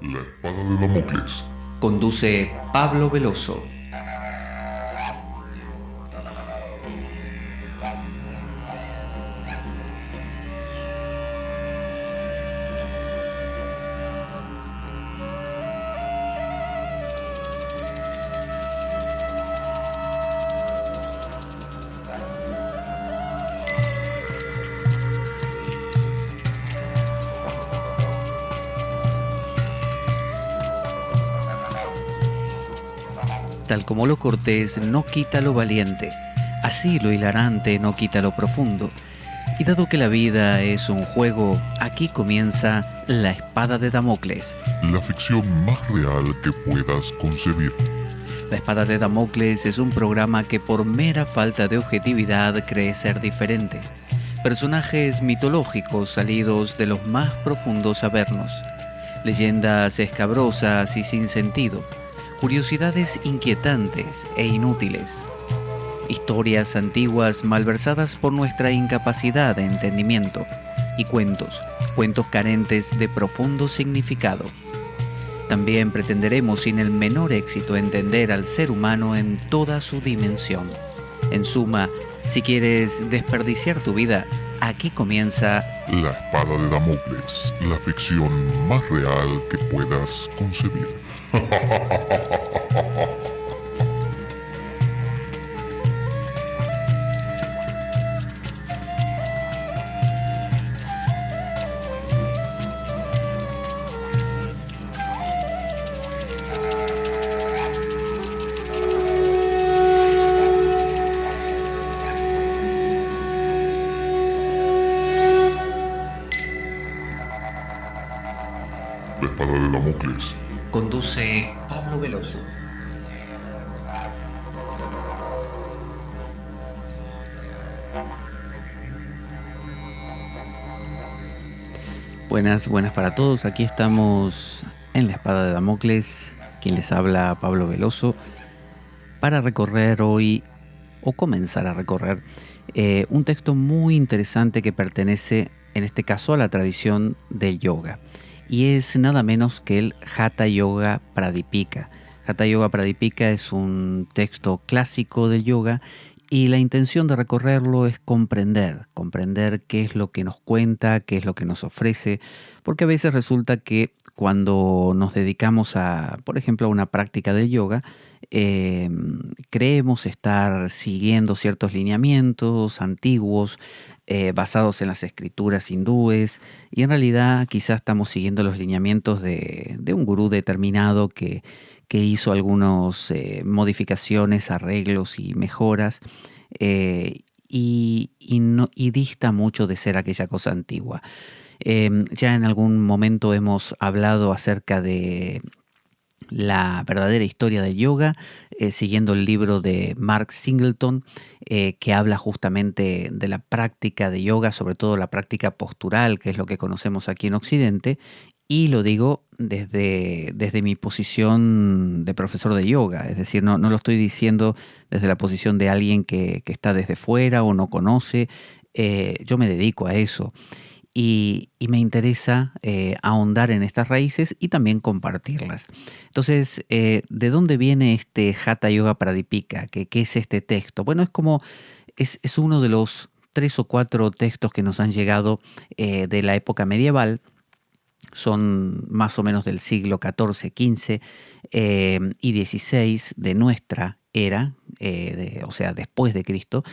La espada de Damocles. Conduce Pablo Veloso. Tal como lo cortés no quita lo valiente, así lo hilarante no quita lo profundo. Y dado que la vida es un juego, aquí comienza La Espada de Damocles. La ficción más real que puedas concebir. La Espada de Damocles es un programa que por mera falta de objetividad cree ser diferente. Personajes mitológicos salidos de los más profundos avernos. Leyendas escabrosas y sin sentido. Curiosidades inquietantes e inútiles. Historias antiguas malversadas por nuestra incapacidad de entendimiento. Y cuentos carentes de profundo significado. También pretenderemos sin el menor éxito entender al ser humano en toda su dimensión. En suma, si quieres desperdiciar tu vida, aquí comienza La espada de Damocles, la ficción más real que puedas concebir. La espada de Damocles. Conduce Pablo Veloso. Buenas para todos. Aquí estamos en La Espada de Damocles. Quien les habla, Pablo Veloso, para recorrer hoy, o comenzar a recorrer, un texto muy interesante que pertenece, en este caso, a la tradición del yoga. Y es nada menos que el Hatha Yoga Pradipika. Hatha Yoga Pradipika es un texto clásico del yoga y la intención de recorrerlo es comprender qué es lo que nos cuenta, qué es lo que nos ofrece, porque a veces resulta que cuando nos dedicamos a, por ejemplo, a una práctica del yoga, creemos estar siguiendo ciertos lineamientos antiguos, basados en las escrituras hindúes, y en realidad quizás estamos siguiendo los lineamientos de un gurú determinado que hizo algunas modificaciones, arreglos y mejoras, y dista mucho de ser aquella cosa antigua. Ya en algún momento hemos hablado acerca de la verdadera historia del yoga, siguiendo el libro de Mark Singleton, que habla justamente de la práctica de yoga, sobre todo la práctica postural, que es lo que conocemos aquí en Occidente, y lo digo desde mi posición de profesor de yoga, es decir, no lo estoy diciendo desde la posición de alguien que está desde fuera o no conoce. Yo me dedico a eso. Y me interesa ahondar en estas raíces y también compartirlas. Entonces, ¿de dónde viene este Hatha Yoga Pradipika? ¿Qué es este texto? Bueno, es uno de los 3 o 4 textos que nos han llegado de la época medieval. Son más o menos del siglo XIV, XV y XVI de nuestra era, o sea, después de Cristo.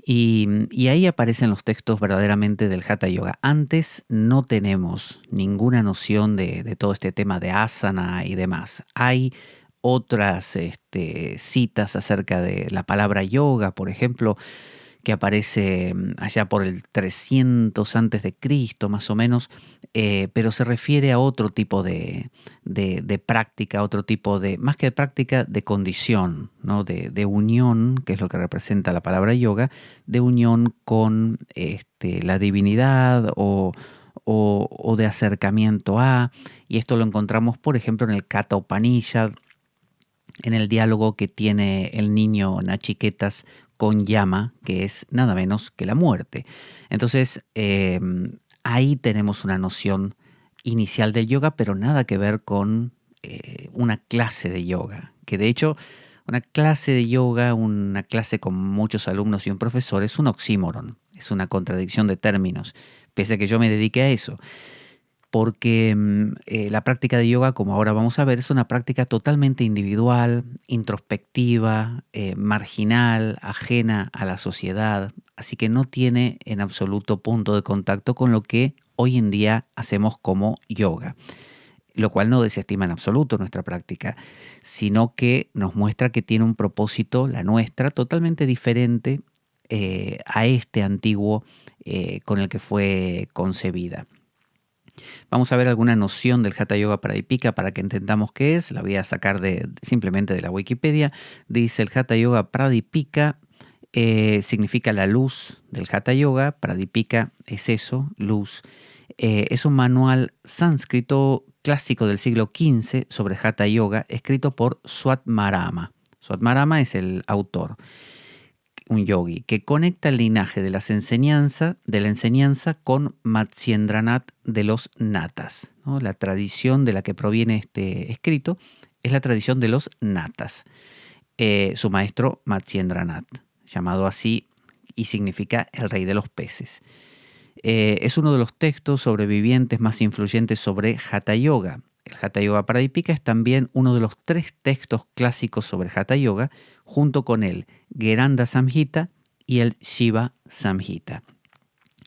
Y ahí aparecen los textos verdaderamente del Hatha Yoga. Antes no tenemos ninguna noción de todo este tema de asana y demás. Hay otras citas acerca de la palabra yoga, por ejemplo, que aparece allá por el 300 antes de Cristo, más o menos, pero se refiere a otro tipo de práctica, otro tipo de, más que de práctica, de condición, ¿no? De unión, que es lo que representa la palabra yoga, de unión con la divinidad o de acercamiento a, y esto lo encontramos, por ejemplo, en el Katha Upanishad, en el diálogo que tiene el niño Nachiketas con Yama, que es nada menos que la muerte. Entonces, ahí tenemos una noción inicial del yoga, pero nada que ver con una clase de yoga, que de hecho una clase de yoga, una clase con muchos alumnos y un profesor, es un oxímoron, es una contradicción de términos, pese a que yo me dediqué a eso. Porque la práctica de yoga, como ahora vamos a ver, es una práctica totalmente individual, introspectiva, marginal, ajena a la sociedad, así que no tiene en absoluto punto de contacto con lo que hoy en día hacemos como yoga, lo cual no desestima en absoluto nuestra práctica, sino que nos muestra que tiene un propósito, la nuestra, totalmente diferente a este antiguo con el que fue concebida. Vamos a ver alguna noción del Hatha Yoga Pradipika para que entendamos qué es. La voy a sacar simplemente de la Wikipedia. Dice el Hatha Yoga Pradipika significa la luz del Hatha Yoga. Pradipika es eso, luz. Es un manual sánscrito clásico del siglo XV sobre Hatha Yoga escrito por Swatmarama. Swatmarama es el autor, un yogi, que conecta el linaje de la enseñanza con Matsyendranath de los Natas, ¿no? La tradición de la que proviene este escrito es la tradición de los Natas. Su maestro Matsyendranath, llamado así y significa el rey de los peces. Es uno de los textos sobrevivientes más influyentes sobre Hatha Yoga. El Hatha Yoga Pradipika es también uno de los 3 textos clásicos sobre Hatha Yoga, junto con el Gheranda Samhita y el Shiva Samhita.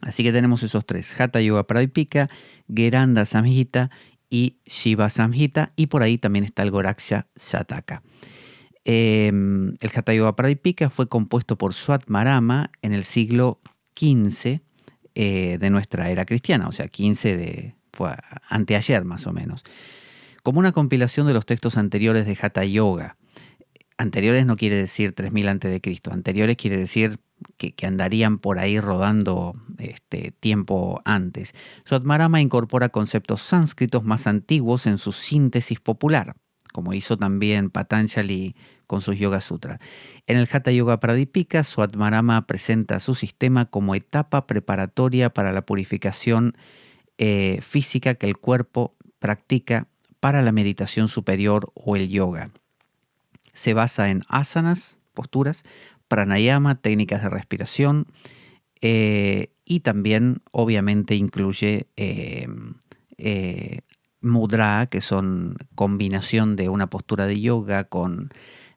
Así que tenemos esos 3, Hatha Yoga Pradipika, Gheranda Samhita y Shiva Samhita, y por ahí también está el Goraksha Shataka. El Hatha Yoga Pradipika fue compuesto por Swatmarama en el siglo XV de nuestra era cristiana, o sea, 15 fue anteayer más o menos, como una compilación de los textos anteriores de Hatha Yoga. Anteriores no quiere decir 3000 a.C., anteriores quiere decir que andarían por ahí rodando tiempo antes. Swatmarama incorpora conceptos sánscritos más antiguos en su síntesis popular, como hizo también Patanjali con sus Yoga Sutras. En el Hatha Yoga Pradipika, Swatmarama presenta su sistema como etapa preparatoria para la purificación física que el cuerpo practica para la meditación superior o el yoga. Se basa en asanas, posturas, pranayama, técnicas de respiración, y también obviamente incluye mudra, que son combinación de una postura de yoga con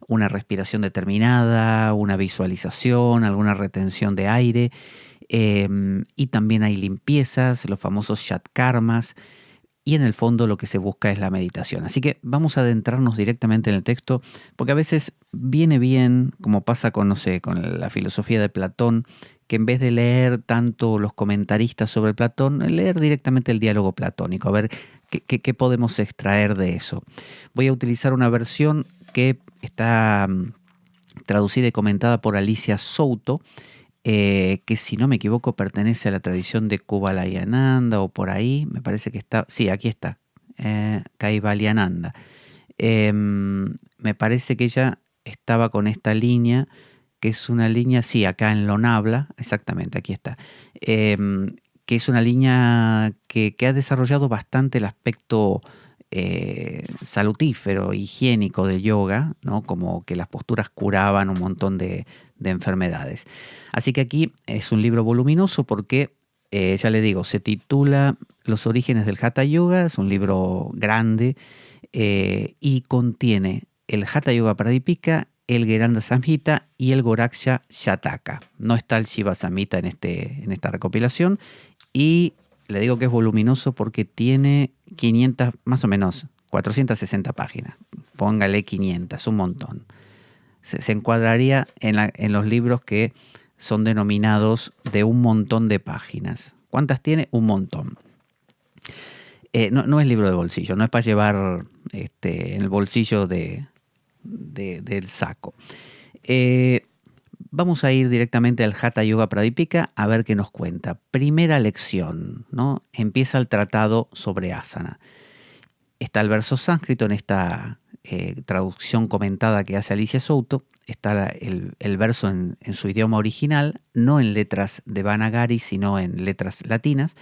una respiración determinada, una visualización, alguna retención de aire, y también hay limpiezas, los famosos shatkarmas, y en el fondo lo que se busca es la meditación. Así que vamos a adentrarnos directamente en el texto, porque a veces viene bien, como pasa con, con la filosofía de Platón, que en vez de leer tanto los comentaristas sobre Platón, leer directamente el diálogo platónico, a ver qué podemos extraer de eso. Voy a utilizar una versión que está traducida y comentada por Alicia Souto, que si no me equivoco pertenece a la tradición de Kuvalayananda o por ahí, me parece que está, sí, aquí está, Kaivalyananda. Me parece que ella estaba con esta línea, que es una línea, sí, acá en Lonavala, exactamente, aquí está, que es una línea que ha desarrollado bastante el aspecto salutífero, higiénico del yoga, ¿no? Como que las posturas curaban un montón de enfermedades. Así que aquí es un libro voluminoso porque, ya le digo, se titula Los orígenes del Hatha Yoga, es un libro grande y contiene el Hatha Yoga Pradipika, el Gheranda Samhita y el Goraksha Shataka. No está el Shiva Samhita en esta recopilación, y le digo que es voluminoso porque tiene 500, más o menos, 460 páginas. Póngale 500, un montón. Se encuadraría en los libros que son denominados de un montón de páginas. ¿Cuántas tiene? Un montón. No es libro de bolsillo, no es para llevar en el bolsillo del saco. Vamos a ir directamente al Hatha Yoga Pradipika a ver qué nos cuenta. Primera lección, ¿no? Empieza el tratado sobre asana. Está el verso sánscrito en esta traducción comentada que hace Alicia Souto. Está el verso en su idioma original, no en letras Devanagari, sino en letras latinas.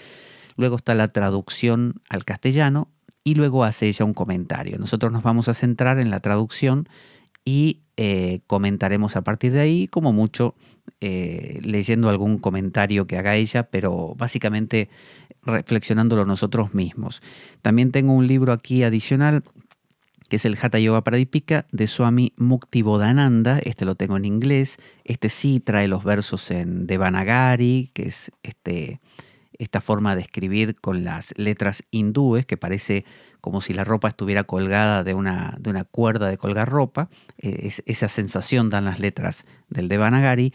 luego está la traducción al castellano y luego hace ella un comentario. Nosotros nos vamos a centrar en la traducción y comentaremos a partir de ahí, como mucho leyendo algún comentario que haga ella, pero básicamente reflexionándolo nosotros mismos. También tengo un libro aquí adicional que es el Hatha Yoga Pradipika de Swami Muktibodhananda. Este lo tengo en inglés. Este sí trae los versos en Devanagari, que es esta forma de escribir con las letras hindúes, que parece como si la ropa estuviera colgada de una cuerda de colgar ropa. Esa sensación dan las letras del Devanagari.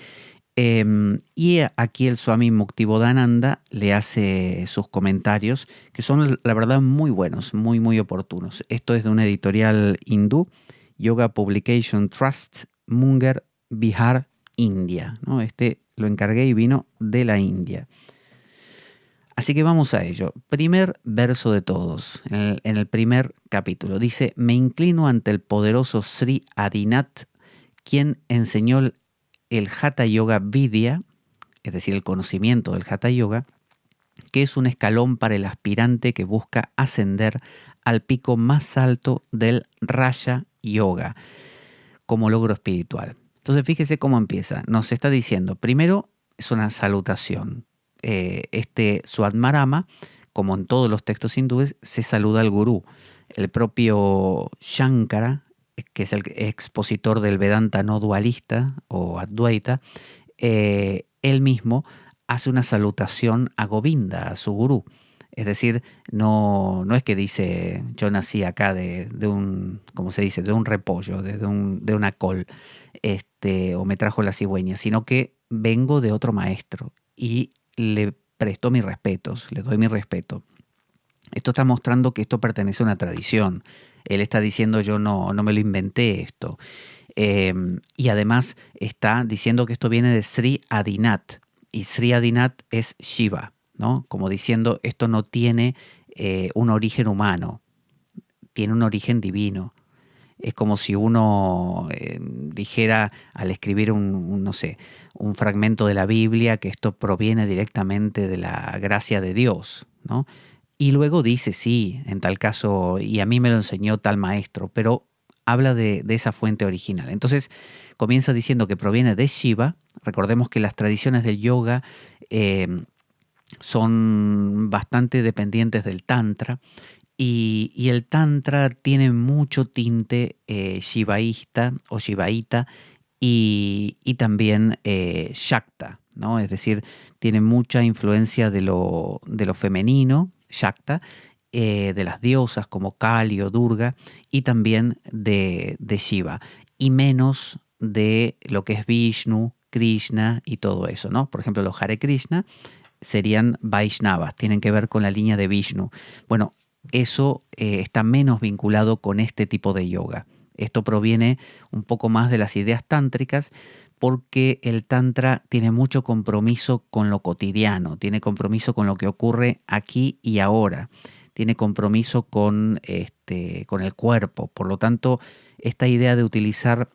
Y aquí el Swami Muktibodhananda le hace sus comentarios, que son la verdad muy buenos, muy muy oportunos. Esto es de una editorial hindú, Yoga Publication Trust, Munger, Bihar, India, ¿no? Este lo encargué y vino de la India. Así que vamos a ello. Primer verso de todos, en el primer capítulo. Dice: me inclino ante el poderoso Sri Adinath, quien enseñó el Hatha Yoga Vidya, es decir, el conocimiento del Hatha Yoga, que es un escalón para el aspirante que busca ascender al pico más alto del Raja Yoga como logro espiritual. Entonces fíjese cómo empieza. Nos está diciendo, primero es una salutación. Swadmarama, como en todos los textos hindúes, se saluda al gurú. El propio Shankara, que es el expositor del Vedanta no dualista o Advaita, él mismo hace una salutación a Govinda, a su gurú. Es decir, no es que dice yo nací acá de un, ¿cómo se dice?, de un repollo, de una col, o me trajo la cigüeña, sino que vengo de otro maestro y le presto mis respetos, le doy mi respeto. Esto está mostrando que esto pertenece a una tradición. Él está diciendo yo no me lo inventé esto. Y además está diciendo que esto viene de Sri Adinath. Y Sri Adinath es Shiva, ¿no? Como diciendo esto no tiene un origen humano, tiene un origen divino. Es como si uno dijera al escribir un fragmento de la Biblia que esto proviene directamente de la gracia de Dios, ¿no? Y luego dice, sí, en tal caso, y a mí me lo enseñó tal maestro, pero habla de esa fuente original. Entonces comienza diciendo que proviene de Shiva. Recordemos que las tradiciones del yoga son bastante dependientes del Tantra, y el Tantra tiene mucho tinte shivaísta o shivaíta y también Shakta, ¿no? Es decir, tiene mucha influencia de lo femenino, Shakta, de las diosas como Kali o Durga, y también de Shiva, y menos de lo que es Vishnu, Krishna y todo eso, ¿no? Por ejemplo, los Hare Krishna serían Vaishnavas, tienen que ver con la línea de Vishnu. Bueno, eso está menos vinculado con este tipo de yoga. Esto proviene un poco más de las ideas tántricas, porque el tantra tiene mucho compromiso con lo cotidiano, tiene compromiso con lo que ocurre aquí y ahora, tiene compromiso con el cuerpo. Por lo tanto, esta idea de utilizar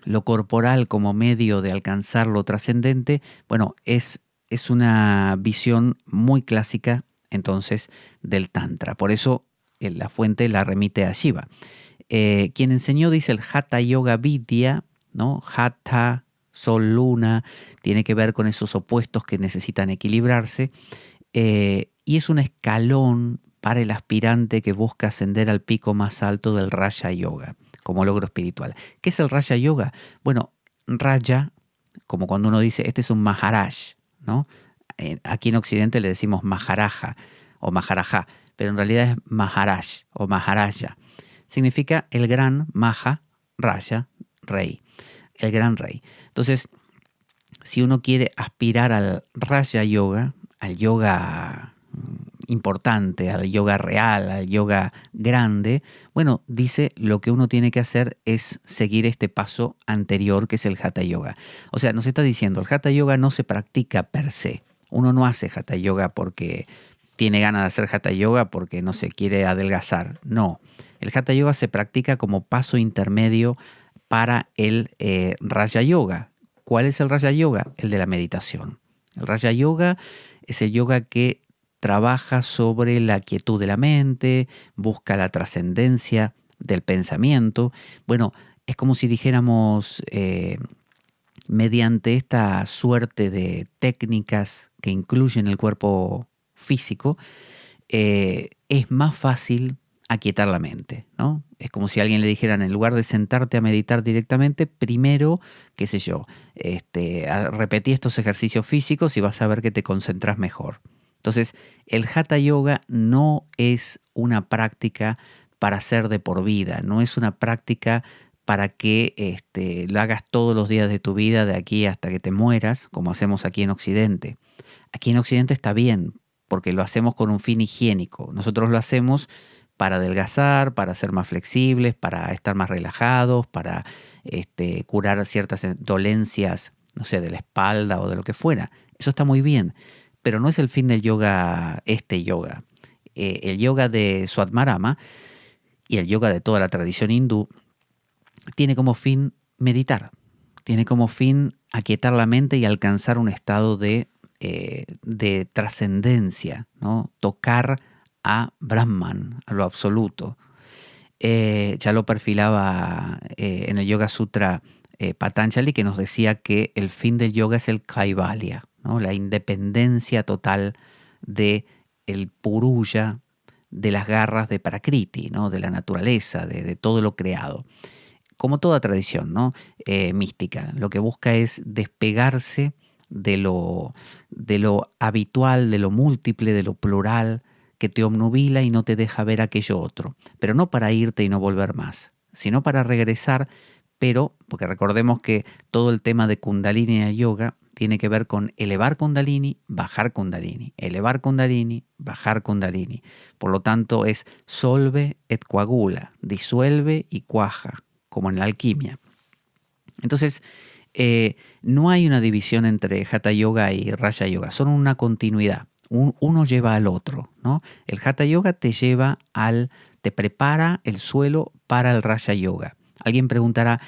lo corporal como medio de alcanzar lo trascendente, bueno, es una visión muy clásica entonces del Tantra. Por eso la fuente la remite a Shiva. Quien enseñó, dice, el Hatha Yoga Vidya, ¿no? Hatha, sol, luna, tiene que ver con esos opuestos que necesitan equilibrarse, y es un escalón para el aspirante que busca ascender al pico más alto del Raja Yoga como logro espiritual. ¿Qué es el Raja Yoga? Bueno, Raja, como cuando uno dice, este es un Maharaj, ¿no? Aquí en Occidente le decimos Maharaja o Maharaja, pero en realidad es Maharaj o Maharaja. Significa el gran Maha, Raja, rey, el gran rey. Entonces, si uno quiere aspirar al Raja Yoga, al yoga importante, al yoga real, al yoga grande, bueno, dice lo que uno tiene que hacer es seguir este paso anterior, que es el Hatha Yoga. O sea, nos está diciendo, el Hatha Yoga no se practica per se. Uno no hace Hatha Yoga porque tiene ganas de hacer Hatha Yoga porque no se quiere adelgazar. No, el Hatha Yoga se practica como paso intermedio para el Raja Yoga. ¿Cuál es el Raja Yoga? El de la meditación. El Raja Yoga es el yoga que trabaja sobre la quietud de la mente, busca la trascendencia del pensamiento. Bueno, es como si dijéramos, mediante esta suerte de técnicas que incluyen el cuerpo físico, es más fácil aquietar la mente, ¿no? Es como si a alguien le dijeran, en lugar de sentarte a meditar directamente, primero, qué sé yo, repetí estos ejercicios físicos y vas a ver que te concentras mejor. Entonces, el Hatha Yoga no es una práctica para hacer de por vida, no es una práctica para que lo hagas todos los días de tu vida, de aquí hasta que te mueras, como hacemos aquí en Occidente. Aquí en Occidente está bien, porque lo hacemos con un fin higiénico. Nosotros lo hacemos para adelgazar, para ser más flexibles, para estar más relajados, para curar ciertas dolencias, no sé, de la espalda o de lo que fuera. Eso está muy bien, pero no es el fin del yoga, yoga. El yoga de Swatmarama y el yoga de toda la tradición hindú tiene como fin meditar, tiene como fin aquietar la mente y alcanzar un estado de trascendencia, ¿no? Tocar a Brahman, a lo absoluto. Ya lo perfilaba en el Yoga Sutra Patanjali, que nos decía que el fin del yoga es el Kaivalya, ¿no? La independencia total de el Puruya, de las garras de Prakriti, ¿no? De la naturaleza, de todo lo creado. Como toda tradición, ¿no? Mística, lo que busca es despegarse de lo habitual, de lo múltiple, de lo plural, que te obnubila y no te deja ver aquello otro. Pero no para irte y no volver más, sino para regresar, pero, porque recordemos que todo el tema de Kundalini y el yoga tiene que ver con elevar Kundalini, bajar Kundalini, elevar Kundalini, bajar Kundalini. Por lo tanto es solve et coagula, disuelve y cuaja, como en la alquimia. Entonces, no hay una división entre Hatha Yoga y Raja Yoga, son una continuidad. Uno lleva al otro, ¿no? El Hatha Yoga te prepara el suelo para el Raja Yoga. Alguien preguntará,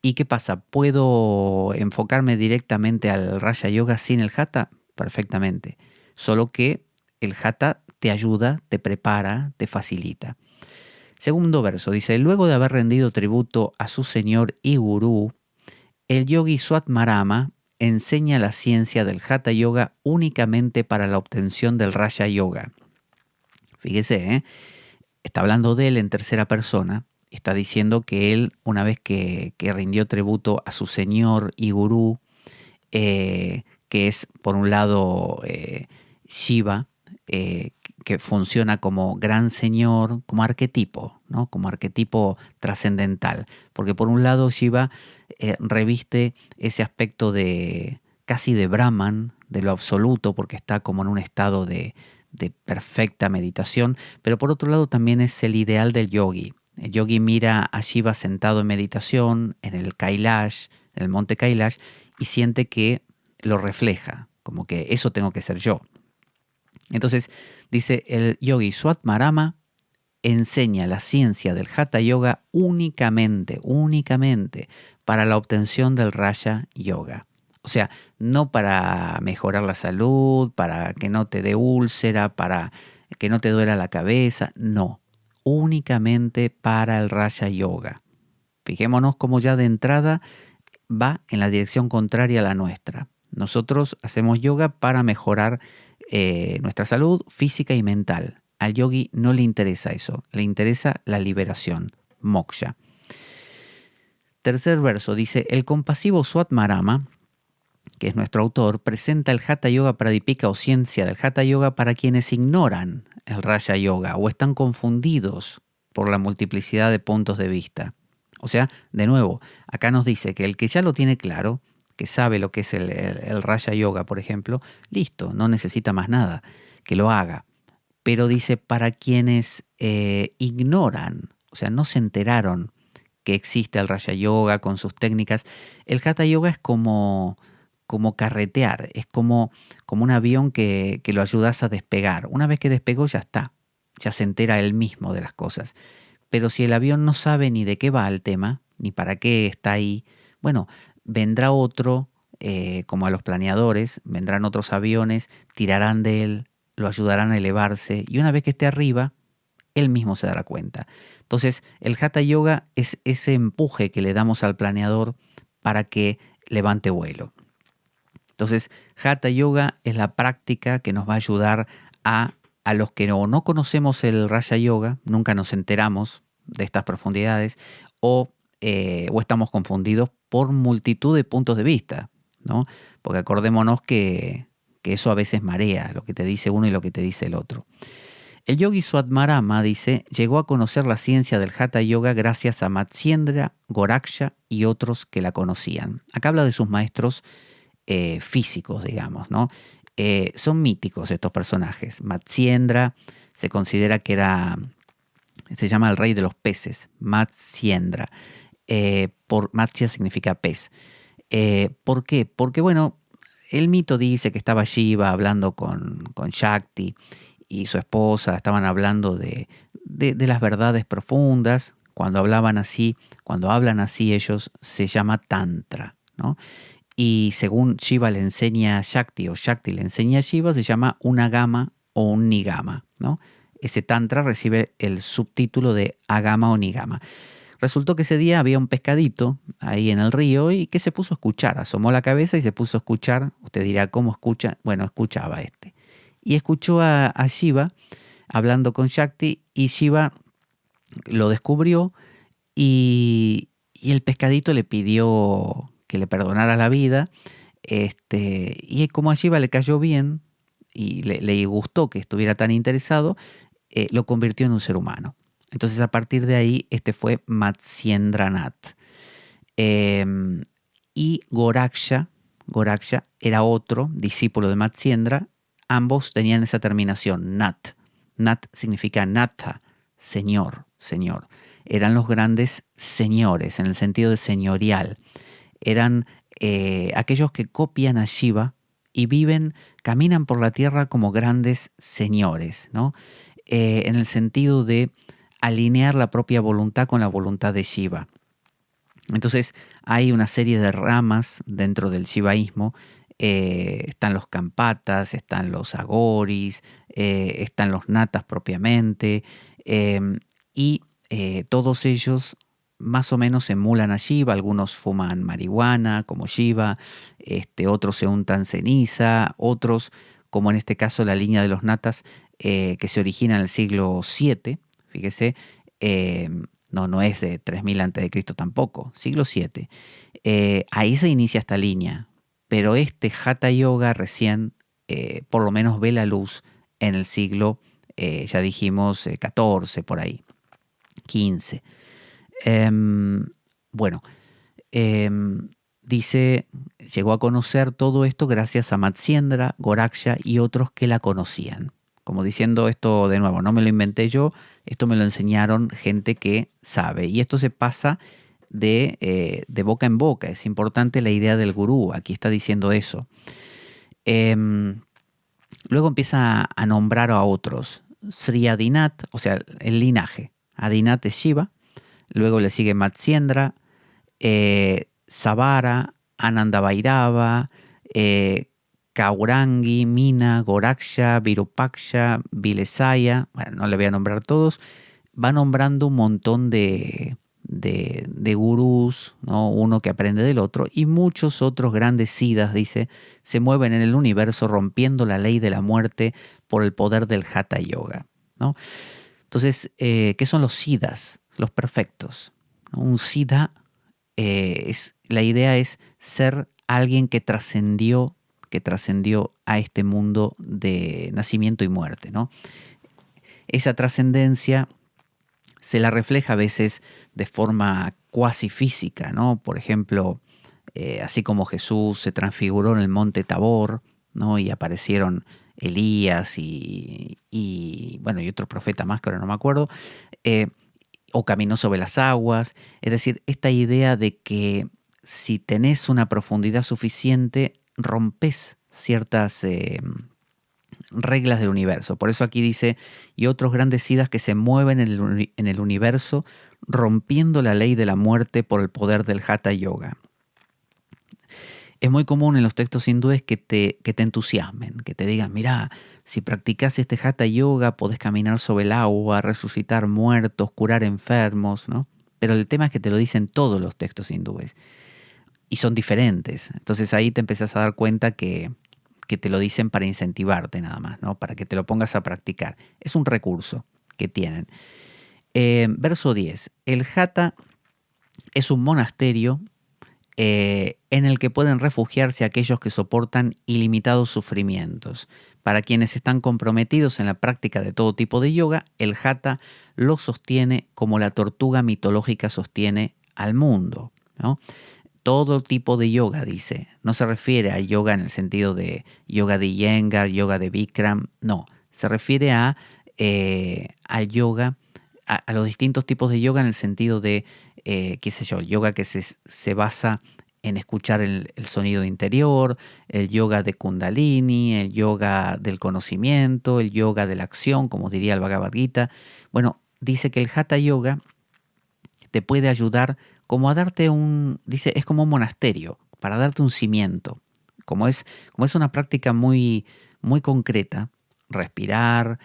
¿y qué pasa? ¿Puedo enfocarme directamente al Raja Yoga sin el Hatha? Perfectamente. Solo que el Hatha te ayuda, te prepara, te facilita. Segundo verso, dice, luego de haber rendido tributo a su señor y gurú, el yogi Swatmarama enseña la ciencia del Hatha Yoga únicamente para la obtención del Raja Yoga. Fíjese, está hablando de él en tercera persona, está diciendo que él, una vez que rindió tributo a su señor y gurú, que es por un lado Shiva, que funciona como gran señor, como arquetipo, ¿no? Como arquetipo trascendental. Porque por un lado Shiva reviste ese aspecto de casi de Brahman, de lo absoluto, porque está como en un estado de perfecta meditación, pero por otro lado también es el ideal del yogi. El yogi mira a Shiva sentado en meditación, en el Kailash, en el monte Kailash, y siente que lo refleja, como que eso tengo que ser yo. Entonces, dice, el yogi Swatmarama enseña la ciencia del Hatha Yoga únicamente para la obtención del Raja Yoga. O sea, no para mejorar la salud, para que no te dé úlcera, para que no te duela la cabeza, no. Únicamente para el Raja Yoga. Fijémonos cómo ya de entrada va en la dirección contraria a la nuestra. Nosotros hacemos yoga para mejorar nuestra salud física y mental. Al yogi no le interesa eso, le interesa la liberación, moksha. Tercer verso dice, el compasivo Swatmarama, que es nuestro autor, presenta el Hatha Yoga Pradipika o ciencia del Hatha Yoga para quienes ignoran el Raja Yoga o están confundidos por la multiplicidad de puntos de vista. O sea, de nuevo, acá nos dice que el que ya lo tiene claro, que sabe lo que es el Raja Yoga, por ejemplo, listo, no necesita más nada, que lo haga. Pero dice, para quienes ignoran, o sea, no se enteraron que existe el Raja Yoga con sus técnicas, el Hatha Yoga es como carretear, es como un avión que lo ayudas a despegar. Una vez que despegó ya está, ya se entera él mismo de las cosas. Pero si el avión no sabe ni de qué va el tema, ni para qué está ahí, bueno, vendrá otro, como a los planeadores, vendrán otros aviones, tirarán de él lo ayudarán a elevarse y una vez que esté arriba, él mismo se dará cuenta. Entonces, el Hatha Yoga es ese empuje que le damos al planeador para que levante vuelo. Entonces, Hatha Yoga es la práctica que nos va a ayudar a los que no conocemos el Raja Yoga, nunca nos enteramos de estas profundidades, o estamos confundidos por multitud de puntos de vista, ¿no? Porque acordémonos que eso a veces marea, lo que te dice uno y lo que te dice el otro. El yogi Swadmarama dice, llegó a conocer la ciencia del Hatha Yoga gracias a Matsyendra, Goraksha y otros que la conocían. Acá habla de sus maestros físicos, digamos, ¿no? Son míticos estos personajes. Matsyendra se considera que se llama el rey de los peces, Matsyendra. Matsya significa pez. ¿Por qué? Porque, bueno, el mito dice que estaba Shiva hablando con Shakti y su esposa, estaban hablando de las verdades profundas. Cuando hablan así ellos, se llama Tantra, ¿no? Y según Shiva le enseña a Shakti o Shakti le enseña a Shiva, se llama un Agama o un Nigama, ¿no? Ese Tantra recibe el subtítulo de Agama o Nigama. Resultó que ese día había un pescadito ahí en el río y que se puso a escuchar, asomó la cabeza y se puso a escuchar. Usted dirá, ¿cómo escucha? Bueno, escuchaba y escuchó a Shiva hablando con Shakti y Shiva lo descubrió y el pescadito le pidió que le perdonara la vida, y como a Shiva le cayó bien y le gustó que estuviera tan interesado, lo convirtió en un ser humano. Entonces a partir de ahí fue Matsyendranath. Y Goraksha era otro discípulo de Matsyendra. Ambos tenían esa terminación, Nat. Nat significa Natha, señor. Eran los grandes señores, en el sentido de señorial. Eran aquellos que copian a Shiva y caminan por la tierra como grandes señores, ¿no? En el sentido de alinear la propia voluntad con la voluntad de Shiva. Entonces hay una serie de ramas dentro del shivaísmo. Están los Kampatas, están los Agoris, están los Natas propiamente, y todos ellos más o menos emulan a Shiva. Algunos fuman marihuana como Shiva, otros se untan ceniza, otros, como en este caso la línea de los Natas, que se origina en el siglo VII, fíjese, no es de 3000 a.C. tampoco, siglo VII. Ahí se inicia esta línea, pero Hatha Yoga recién, por lo menos ve la luz en el siglo, ya dijimos, XIV, por ahí, XV. Dice, llegó a conocer todo esto gracias a Matsyendra, Goraksha y otros que la conocían. Como diciendo esto de nuevo, no me lo inventé yo, esto me lo enseñaron gente que sabe. Y esto se pasa de boca en boca. Es importante la idea del gurú, aquí está diciendo eso. Luego empieza a nombrar a otros. Sri Adinath, o sea, el linaje. Adinath es Shiva. Luego le sigue Matsyendra, Savara, Ananda Bhairava, Kaurangi, Mina, Goraksha, Virupaksha, Vilesaya. Bueno, no le voy a nombrar todos. Va nombrando un montón de gurús, ¿no? Uno que aprende del otro, y muchos otros grandes siddhas, dice, se mueven en el universo rompiendo la ley de la muerte por el poder del Hatha Yoga, ¿no? Entonces, ¿qué son los siddhas? Los perfectos, ¿no? Un siddha, la idea es ser alguien que trascendió a este mundo de nacimiento y muerte, ¿no? Esa trascendencia se la refleja a veces de forma cuasi física, ¿no? Por ejemplo, así como Jesús se transfiguró en el monte Tabor, ¿no? Y aparecieron Elías y otro profeta más que ahora no me acuerdo, o caminó sobre las aguas. Es decir, esta idea de que si tenés una profundidad suficiente, rompes ciertas reglas del universo. Por eso aquí dice, y otros grandes siddhas que se mueven en el universo rompiendo la ley de la muerte por el poder del Hatha Yoga. Es muy común en los textos hindúes que te entusiasmen, que te digan, mirá, si practicás este hatha yoga podés caminar sobre el agua, resucitar muertos, curar enfermos, ¿no? Pero el tema es que te lo dicen todos los textos hindúes y son diferentes. Entonces ahí te empezás a dar cuenta que te lo dicen para incentivarte nada más, ¿no? Para que te lo pongas a practicar. Es un recurso que tienen. Verso 10. El hatha es un monasterio en el que pueden refugiarse aquellos que soportan ilimitados sufrimientos. Para quienes están comprometidos en la práctica de todo tipo de yoga, el hatha lo sostiene como la tortuga mitológica sostiene al mundo, ¿no? Todo tipo de yoga, dice. No se refiere a yoga en el sentido de yoga de Iyengar, yoga de Bikram, no. Se refiere al yoga, a los distintos tipos de yoga en el sentido de, qué sé yo, el yoga que se basa en escuchar el sonido interior, el yoga de Kundalini, el yoga del conocimiento, el yoga de la acción, como diría el Bhagavad Gita. Bueno, dice que el Hatha Yoga te puede ayudar como a darte dice, es como un monasterio, para darte un cimiento. Como es una práctica muy, muy concreta, respirar,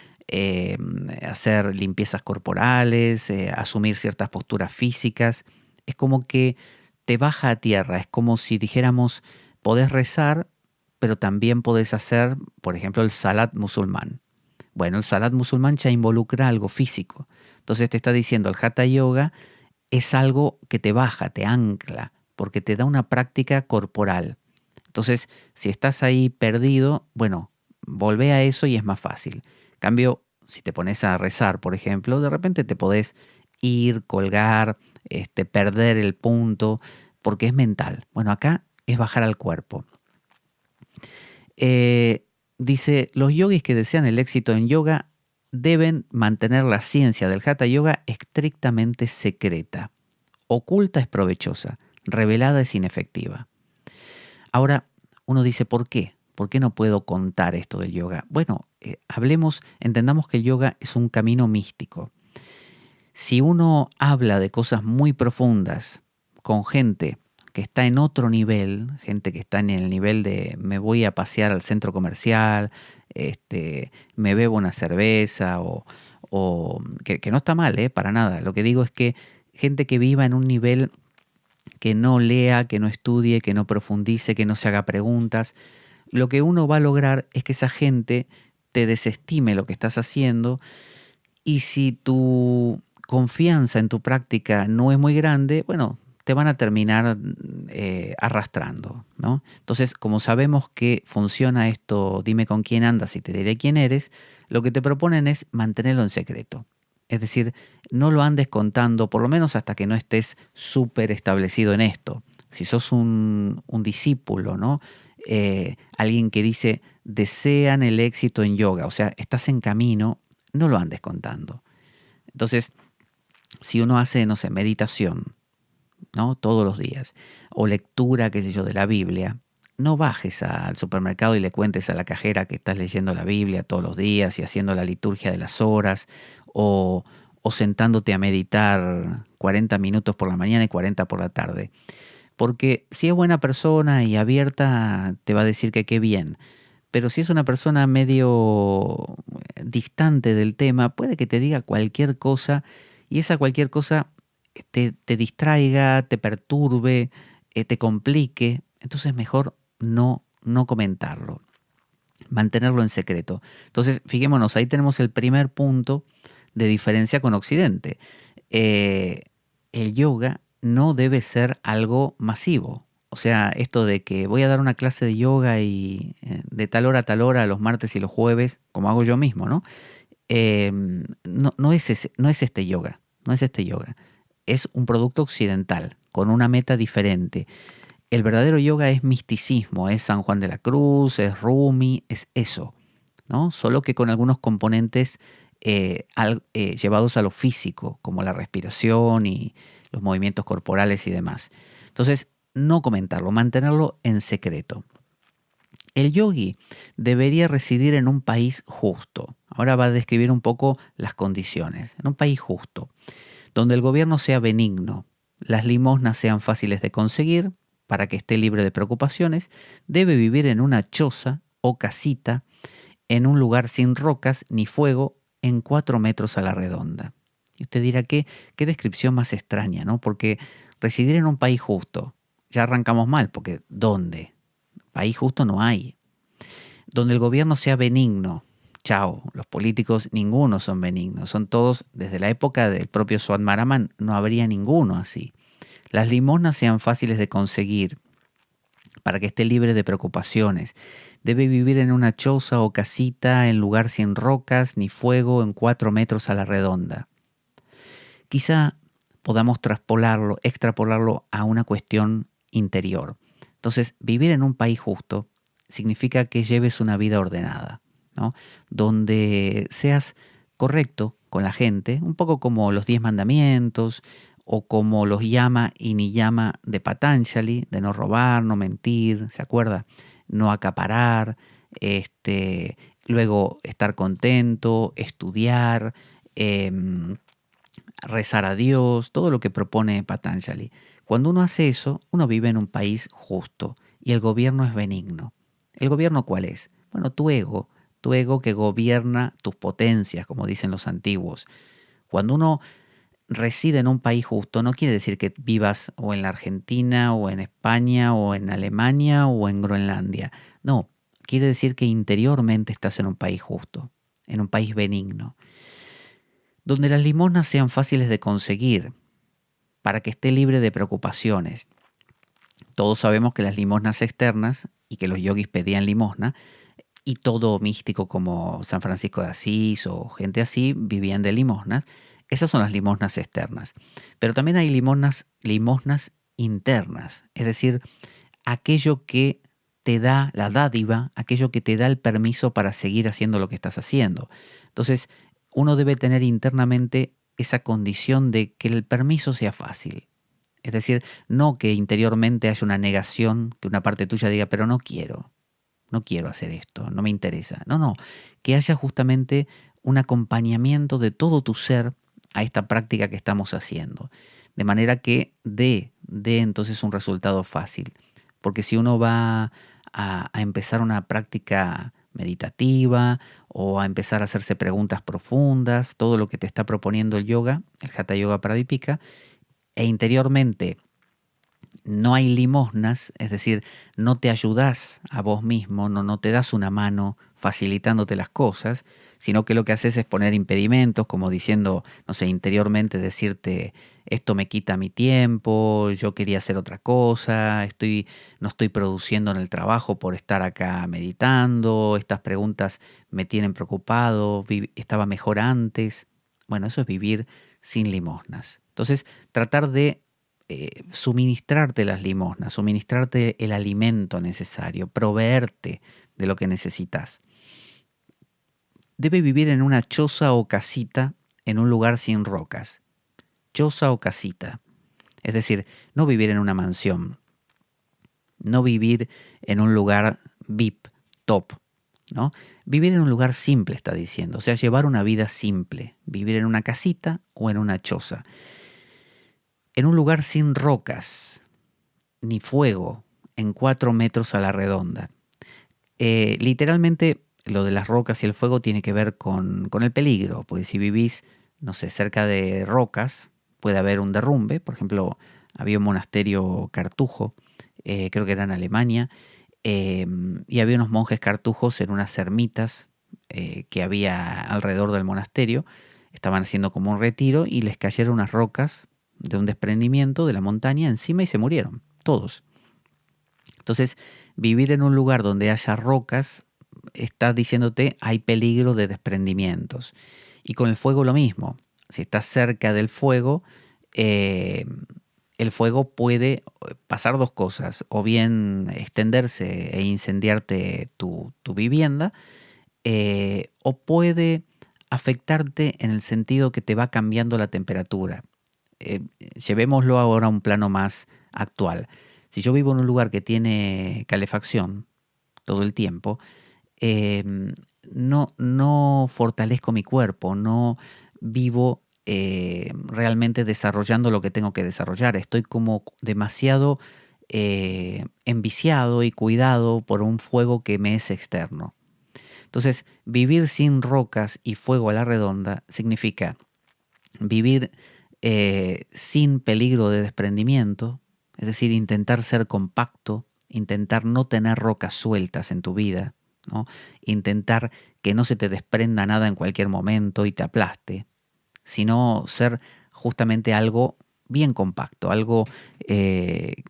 hacer limpiezas corporales, asumir ciertas posturas físicas, es como que te baja a tierra, es como si dijéramos, podés rezar, pero también podés hacer, por ejemplo, el salat musulmán. Bueno, el salat musulmán ya involucra algo físico. Entonces te está diciendo, el hatha yoga es algo que te baja, te ancla, porque te da una práctica corporal. Entonces, si estás ahí perdido, bueno, volvé a eso y es más fácil. Cambio, si te pones a rezar, por ejemplo, de repente te podés ir, colgar, perder el punto, porque es mental. Bueno, acá es bajar al cuerpo. Dice, los yogis que desean el éxito en yoga deben mantener la ciencia del Hatha Yoga estrictamente secreta. Oculta es provechosa, revelada es inefectiva. Ahora, uno dice, ¿por qué? ¿Por qué no puedo contar esto del yoga? Bueno, entendamos que el yoga es un camino místico. Si uno habla de cosas muy profundas con gente que está en otro nivel, gente que está en el nivel de me voy a pasear al centro comercial, me bebo una cerveza o que no está mal, para nada. Lo que digo es que gente que viva en un nivel que no lea, que no estudie, que no profundice, que no se haga preguntas, lo que uno va a lograr es que esa gente te desestime lo que estás haciendo y si tu confianza en tu práctica no es muy grande, bueno, te van a terminar arrastrando, ¿no? Entonces, como sabemos que funciona esto, dime con quién andas y te diré quién eres, lo que te proponen es mantenerlo en secreto. Es decir, no lo andes contando, por lo menos hasta que no estés súper establecido en esto. Si sos un discípulo, ¿no? Alguien que dice, desean el éxito en yoga, o sea, estás en camino, no lo andes contando. Entonces, si uno hace, no sé, meditación, ¿no? Todos los días, o lectura, qué sé yo, de la Biblia, no bajes al supermercado y le cuentes a la cajera que estás leyendo la Biblia todos los días y haciendo la liturgia de las horas, o sentándote a meditar 40 minutos por la mañana y 40 por la tarde. Porque si es buena persona y abierta, te va a decir que qué bien. Pero si es una persona medio distante del tema, puede que te diga cualquier cosa y esa cualquier cosa te distraiga, te perturbe, te complique. Entonces mejor no comentarlo, mantenerlo en secreto. Entonces, fijémonos, ahí tenemos el primer punto de diferencia con Occidente. El yoga no debe ser algo masivo. O sea, esto de que voy a dar una clase de yoga y de tal hora a tal hora, los martes y los jueves, como hago yo mismo, ¿no? No es este yoga, no es este yoga. Es un producto occidental, con una meta diferente. El verdadero yoga es misticismo, es San Juan de la Cruz, es Rumi, es eso, ¿no? Solo que con algunos componentes llevados a lo físico, como la respiración y los movimientos corporales y demás. Entonces, no comentarlo, mantenerlo en secreto. El yogi debería residir en un país justo. Ahora va a describir un poco las condiciones. En un país justo, donde el gobierno sea benigno, las limosnas sean fáciles de conseguir, para que esté libre de preocupaciones, debe vivir en una choza o casita en un lugar sin rocas ni fuego en 4 metros a la redonda. Y usted dirá, qué descripción más extraña, ¿no? Porque residir en un país justo, ya arrancamos mal, porque ¿dónde? País justo no hay. Donde el gobierno sea benigno, chao, los políticos ninguno son benignos, son todos, desde la época del propio Suat Maraman, no habría ninguno así. Las limosnas sean fáciles de conseguir, para que esté libre de preocupaciones. Debe vivir en una choza o casita en lugar sin rocas ni fuego en 4 metros a la redonda. Quizá podamos extrapolarlo a una cuestión interior. Entonces, vivir en un país justo significa que lleves una vida ordenada, ¿no? Donde seas correcto con la gente, un poco como los 10 mandamientos o como los yama y niyama de Patanjali, de no robar, no mentir, ¿se acuerda? No acaparar, luego estar contento, estudiar, rezar a Dios, todo lo que propone Patanjali. Cuando uno hace eso, uno vive en un país justo y el gobierno es benigno. ¿El gobierno cuál es? Bueno, tu ego que gobierna tus potencias, como dicen los antiguos. Cuando uno reside en un país justo, no quiere decir que vivas o en la Argentina, o en España, o en Alemania, o en Groenlandia. No, quiere decir que interiormente estás en un país justo, en un país benigno, donde las limosnas sean fáciles de conseguir, para que esté libre de preocupaciones. Todos sabemos que las limosnas externas, y que los yogis pedían limosna, y todo místico como San Francisco de Asís o gente así vivían de limosnas. Esas son las limosnas externas. Pero también hay limosnas internas, es decir, aquello que te da la dádiva, aquello que te da el permiso para seguir haciendo lo que estás haciendo. Entonces, uno debe tener internamente esa condición de que el permiso sea fácil. Es decir, no que interiormente haya una negación, que una parte tuya diga, pero no quiero hacer esto, no me interesa. No, que haya justamente un acompañamiento de todo tu ser a esta práctica que estamos haciendo. De manera que dé entonces un resultado fácil. Porque si uno va a empezar una práctica meditativa o a empezar a hacerse preguntas profundas, todo lo que te está proponiendo el yoga, el Hatha Yoga Pradipika, e interiormente no hay limosnas, es decir, no te ayudas a vos mismo, no te das una mano facilitándote las cosas, sino que lo que haces es poner impedimentos, como diciendo, no sé, interiormente decirte, esto me quita mi tiempo, yo quería hacer otra cosa, no estoy produciendo en el trabajo por estar acá meditando, estas preguntas me tienen preocupado, estaba mejor antes. Bueno, eso es vivir sin limosnas. Entonces, tratar de suministrarte las limosnas, suministrarte el alimento necesario, proveerte de lo que necesitas. Debe vivir en una choza o casita en un lugar sin rocas. Choza o casita. Es decir, no vivir en una mansión, no vivir en un lugar VIP, top, ¿no? Vivir en un lugar simple, está diciendo. O sea, llevar una vida simple. Vivir en una casita o en una choza. En un lugar sin rocas ni fuego, en 4 metros a la redonda. Literalmente, lo de las rocas y el fuego tiene que ver con el peligro, porque si vivís, no sé, cerca de rocas, puede haber un derrumbe. Por ejemplo, había un monasterio cartujo, creo que era en Alemania, y había unos monjes cartujos en unas ermitas que había alrededor del monasterio. Estaban haciendo como un retiro y les cayeron unas rocas de un desprendimiento de la montaña encima y se murieron, todos. Entonces, vivir en un lugar donde haya rocas está diciéndote hay peligro de desprendimientos. Y con el fuego lo mismo. Si estás cerca del fuego, el fuego puede pasar dos cosas. O bien extenderse e incendiarte tu vivienda, o puede afectarte en el sentido que te va cambiando la temperatura. Llevémoslo ahora a un plano más actual. Si yo vivo en un lugar que tiene calefacción todo el tiempo, no fortalezco mi cuerpo, no vivo realmente desarrollando lo que tengo que desarrollar. Estoy como demasiado enviciado y cuidado por un fuego que me es externo. Entonces, vivir sin rocas y fuego a la redonda significa vivir sin peligro de desprendimiento, es decir, intentar ser compacto, intentar no tener rocas sueltas en tu vida, ¿no? Intentar que no se te desprenda nada en cualquier momento y te aplaste, sino ser justamente algo bien compacto, algo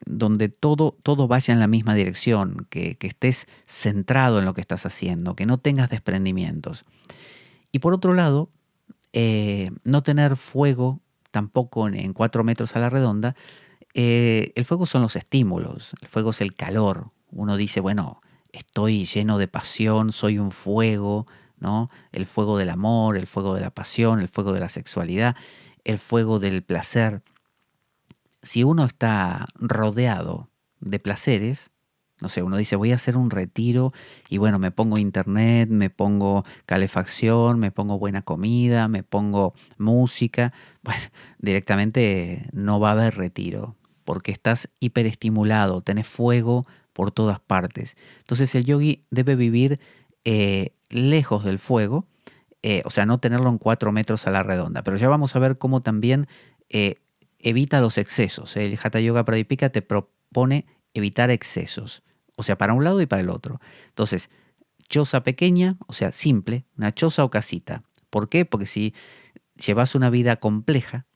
donde todo vaya en la misma dirección, que estés centrado en lo que estás haciendo, que no tengas desprendimientos. Y por otro lado, no tener fuego tampoco en 4 metros a la redonda. El fuego son los estímulos, el fuego es el calor. Uno dice, bueno, estoy lleno de pasión, soy un fuego, ¿no? El fuego del amor, el fuego de la pasión, el fuego de la sexualidad, el fuego del placer. Si uno está rodeado de placeres, no sé, uno dice voy a hacer un retiro y bueno, me pongo internet, me pongo calefacción, me pongo buena comida, me pongo música, bueno, directamente no va a haber retiro porque estás hiperestimulado, tenés fuego por todas partes. Entonces el yogi debe vivir lejos del fuego, o sea, no tenerlo en 4 metros a la redonda. Pero ya vamos a ver cómo también eh, evita los excesos. El Hatha Yoga Pradipika te propone evitar excesos, o sea, para un lado y para el otro. Entonces, choza pequeña, o sea, simple, una choza o casita. ¿Por qué? Porque si llevas una vida compleja,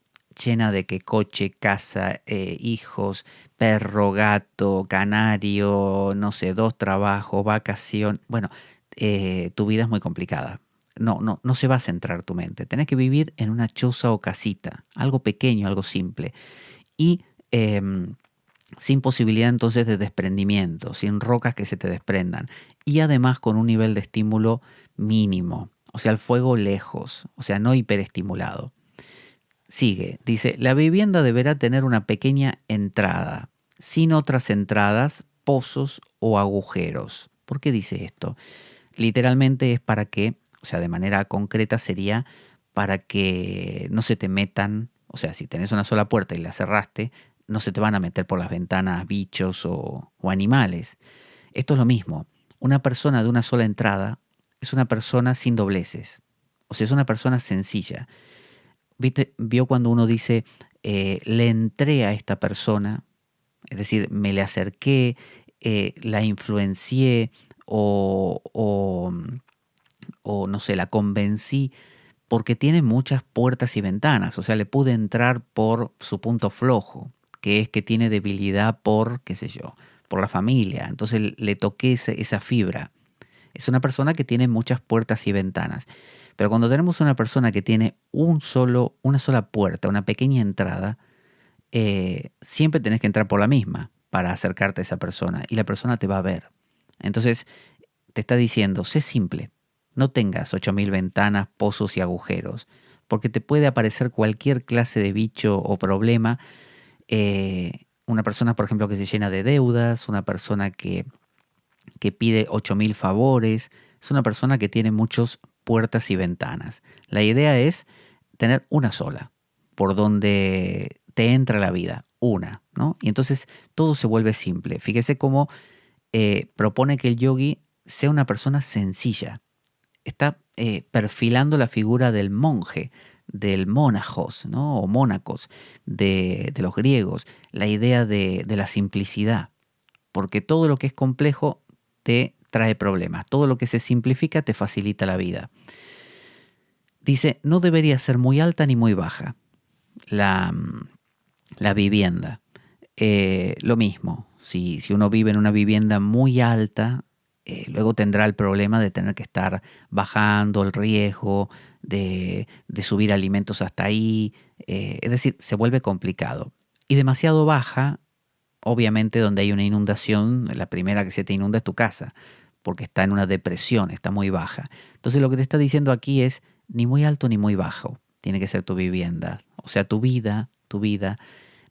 llena de que coche, casa, hijos, perro, gato, canario, no sé, 2 trabajos, vacación, bueno, tu vida es muy complicada. No se va a centrar tu mente. Tenés que vivir en una choza o casita, algo pequeño, algo simple. Y sin posibilidad entonces de desprendimiento, sin rocas que se te desprendan. Y además con un nivel de estímulo mínimo, o sea, el fuego lejos, o sea, no hiperestimulado. Sigue, dice, la vivienda deberá tener una pequeña entrada, sin otras entradas, pozos o agujeros. ¿Por qué dice esto? Literalmente es para que, o sea, de manera concreta sería para que no se te metan, o sea, si tenés una sola puerta y la cerraste, no se te van a meter por las ventanas bichos o animales. Esto es lo mismo. Una persona de una sola entrada es una persona sin dobleces. O sea, es una persona sencilla. ¿Viste? Vio cuando uno dice, le entré a esta persona, es decir, me le acerqué, la influencié o no sé, la convencí porque tiene muchas puertas y ventanas, o sea, le pude entrar por su punto flojo, que es que tiene debilidad por, qué sé yo, por la familia, entonces le toqué esa fibra. Es una persona que tiene muchas puertas y ventanas. Pero cuando tenemos una persona que tiene una sola puerta, una pequeña entrada, siempre tenés que entrar por la misma para acercarte a esa persona y la persona te va a ver. Entonces te está diciendo, sé simple, no tengas 8000 ventanas, pozos y agujeros, porque te puede aparecer cualquier clase de bicho o problema. Una persona, por ejemplo, que se llena de deudas, una persona que pide 8000 favores, es una persona que tiene muchas puertas y ventanas. La idea es tener una sola, por donde te entra la vida, una, ¿no? Y entonces todo se vuelve simple. Fíjese cómo propone que el yogi sea una persona sencilla. Está perfilando la figura del monje, del monajos, ¿no? O mónacos, de los griegos, la idea de la simplicidad. Porque todo lo que es complejo te trae problemas. Todo lo que se simplifica te facilita la vida. Dice, no debería ser muy alta ni muy baja la vivienda. Lo mismo, si uno vive en una vivienda muy alta, luego tendrá el problema de tener que estar bajando el riesgo de subir alimentos hasta ahí. Es decir, se vuelve complicado. Y demasiado baja, obviamente donde hay una inundación, la primera que se te inunda es tu casa, porque está en una depresión, está muy baja. Entonces lo que te está diciendo aquí es ni muy alto ni muy bajo, tiene que ser tu vivienda. O sea, tu vida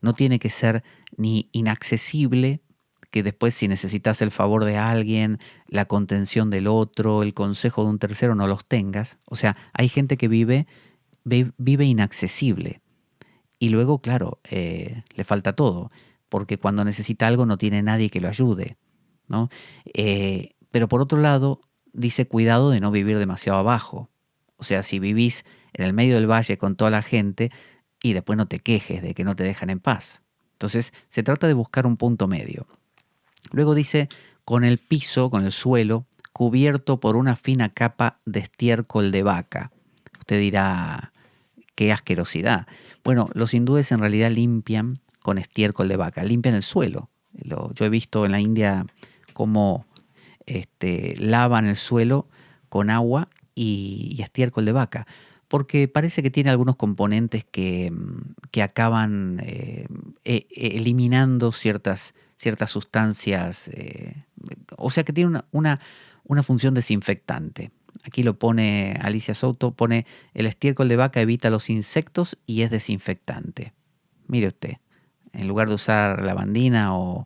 no tiene que ser ni inaccesible, que después si necesitas el favor de alguien, la contención del otro, el consejo de un tercero, no los tengas. O sea, hay gente que vive inaccesible. Y luego, claro, le falta todo. porque cuando necesita algo no tiene nadie que lo ayude, ¿no? Pero por otro lado, dice cuidado de no vivir demasiado abajo. O sea, si vivís en el medio del valle con toda la gente y después no te quejes de que no te dejan en paz. Entonces, se trata de buscar un punto medio. Luego dice, con el piso, con el suelo, cubierto por una fina capa de estiércol de vaca. Usted dirá, qué asquerosidad. Bueno, los hindúes en realidad limpian con estiércol de vaca, limpian el suelo. Yo he visto en la India cómo lavan el suelo con agua y estiércol de vaca, porque parece que tiene algunos componentes que acaban eliminando ciertas sustancias, o sea que tiene una función desinfectante. Aquí lo pone Alicia Souto, pone el estiércol de vaca evita los insectos y es desinfectante. Mire usted, en lugar de usar lavandina o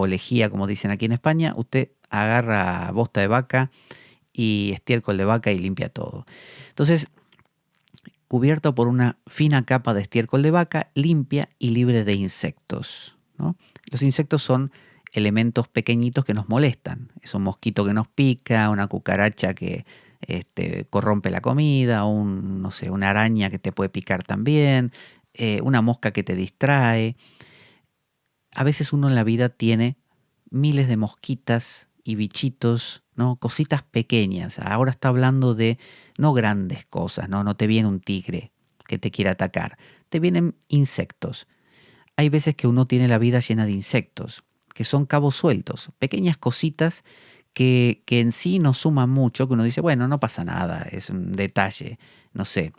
lejía, como dicen aquí en España, usted agarra bosta de vaca y estiércol de vaca y limpia todo. Entonces, cubierto por una fina capa de estiércol de vaca, limpia y libre de insectos, ¿no? Los insectos son elementos pequeñitos que nos molestan. Es un mosquito que nos pica, una cucaracha que corrompe la comida, no sé, una araña que te puede picar también, una mosca que te distrae. A veces uno en la vida tiene miles de mosquitas y bichitos, ¿no? Cositas pequeñas. Ahora está hablando de no grandes cosas, ¿no? No te viene un tigre que te quiera atacar. Te vienen insectos. Hay veces que uno tiene la vida llena de insectos, que son cabos sueltos, pequeñas cositas que en sí no suman mucho, que uno dice, bueno, no pasa nada, es un detalle, no sé.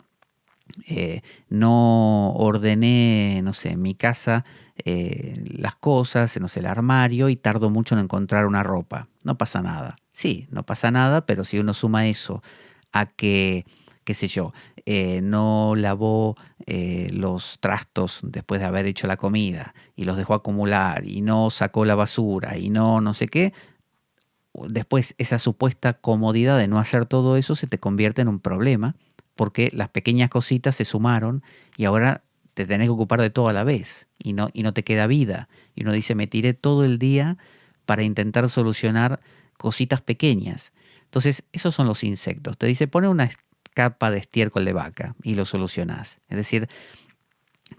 No ordené, no sé, en mi casa las cosas, no sé, el armario y tardo mucho en encontrar una ropa. No pasa nada. Sí, no pasa nada, pero si uno suma eso a que, qué sé yo, no lavó los trastos después de haber hecho la comida y los dejó acumular y no sacó la basura y no sé qué, después esa supuesta comodidad de no hacer todo eso se te convierte en un problema porque las pequeñas cositas se sumaron y ahora te tenés que ocupar de todo a la vez y no te queda vida. Y uno dice, me tiré todo el día para intentar solucionar cositas pequeñas. Entonces, esos son los insectos. Te dice, pone una capa de estiércol de vaca y lo solucionás. Es decir,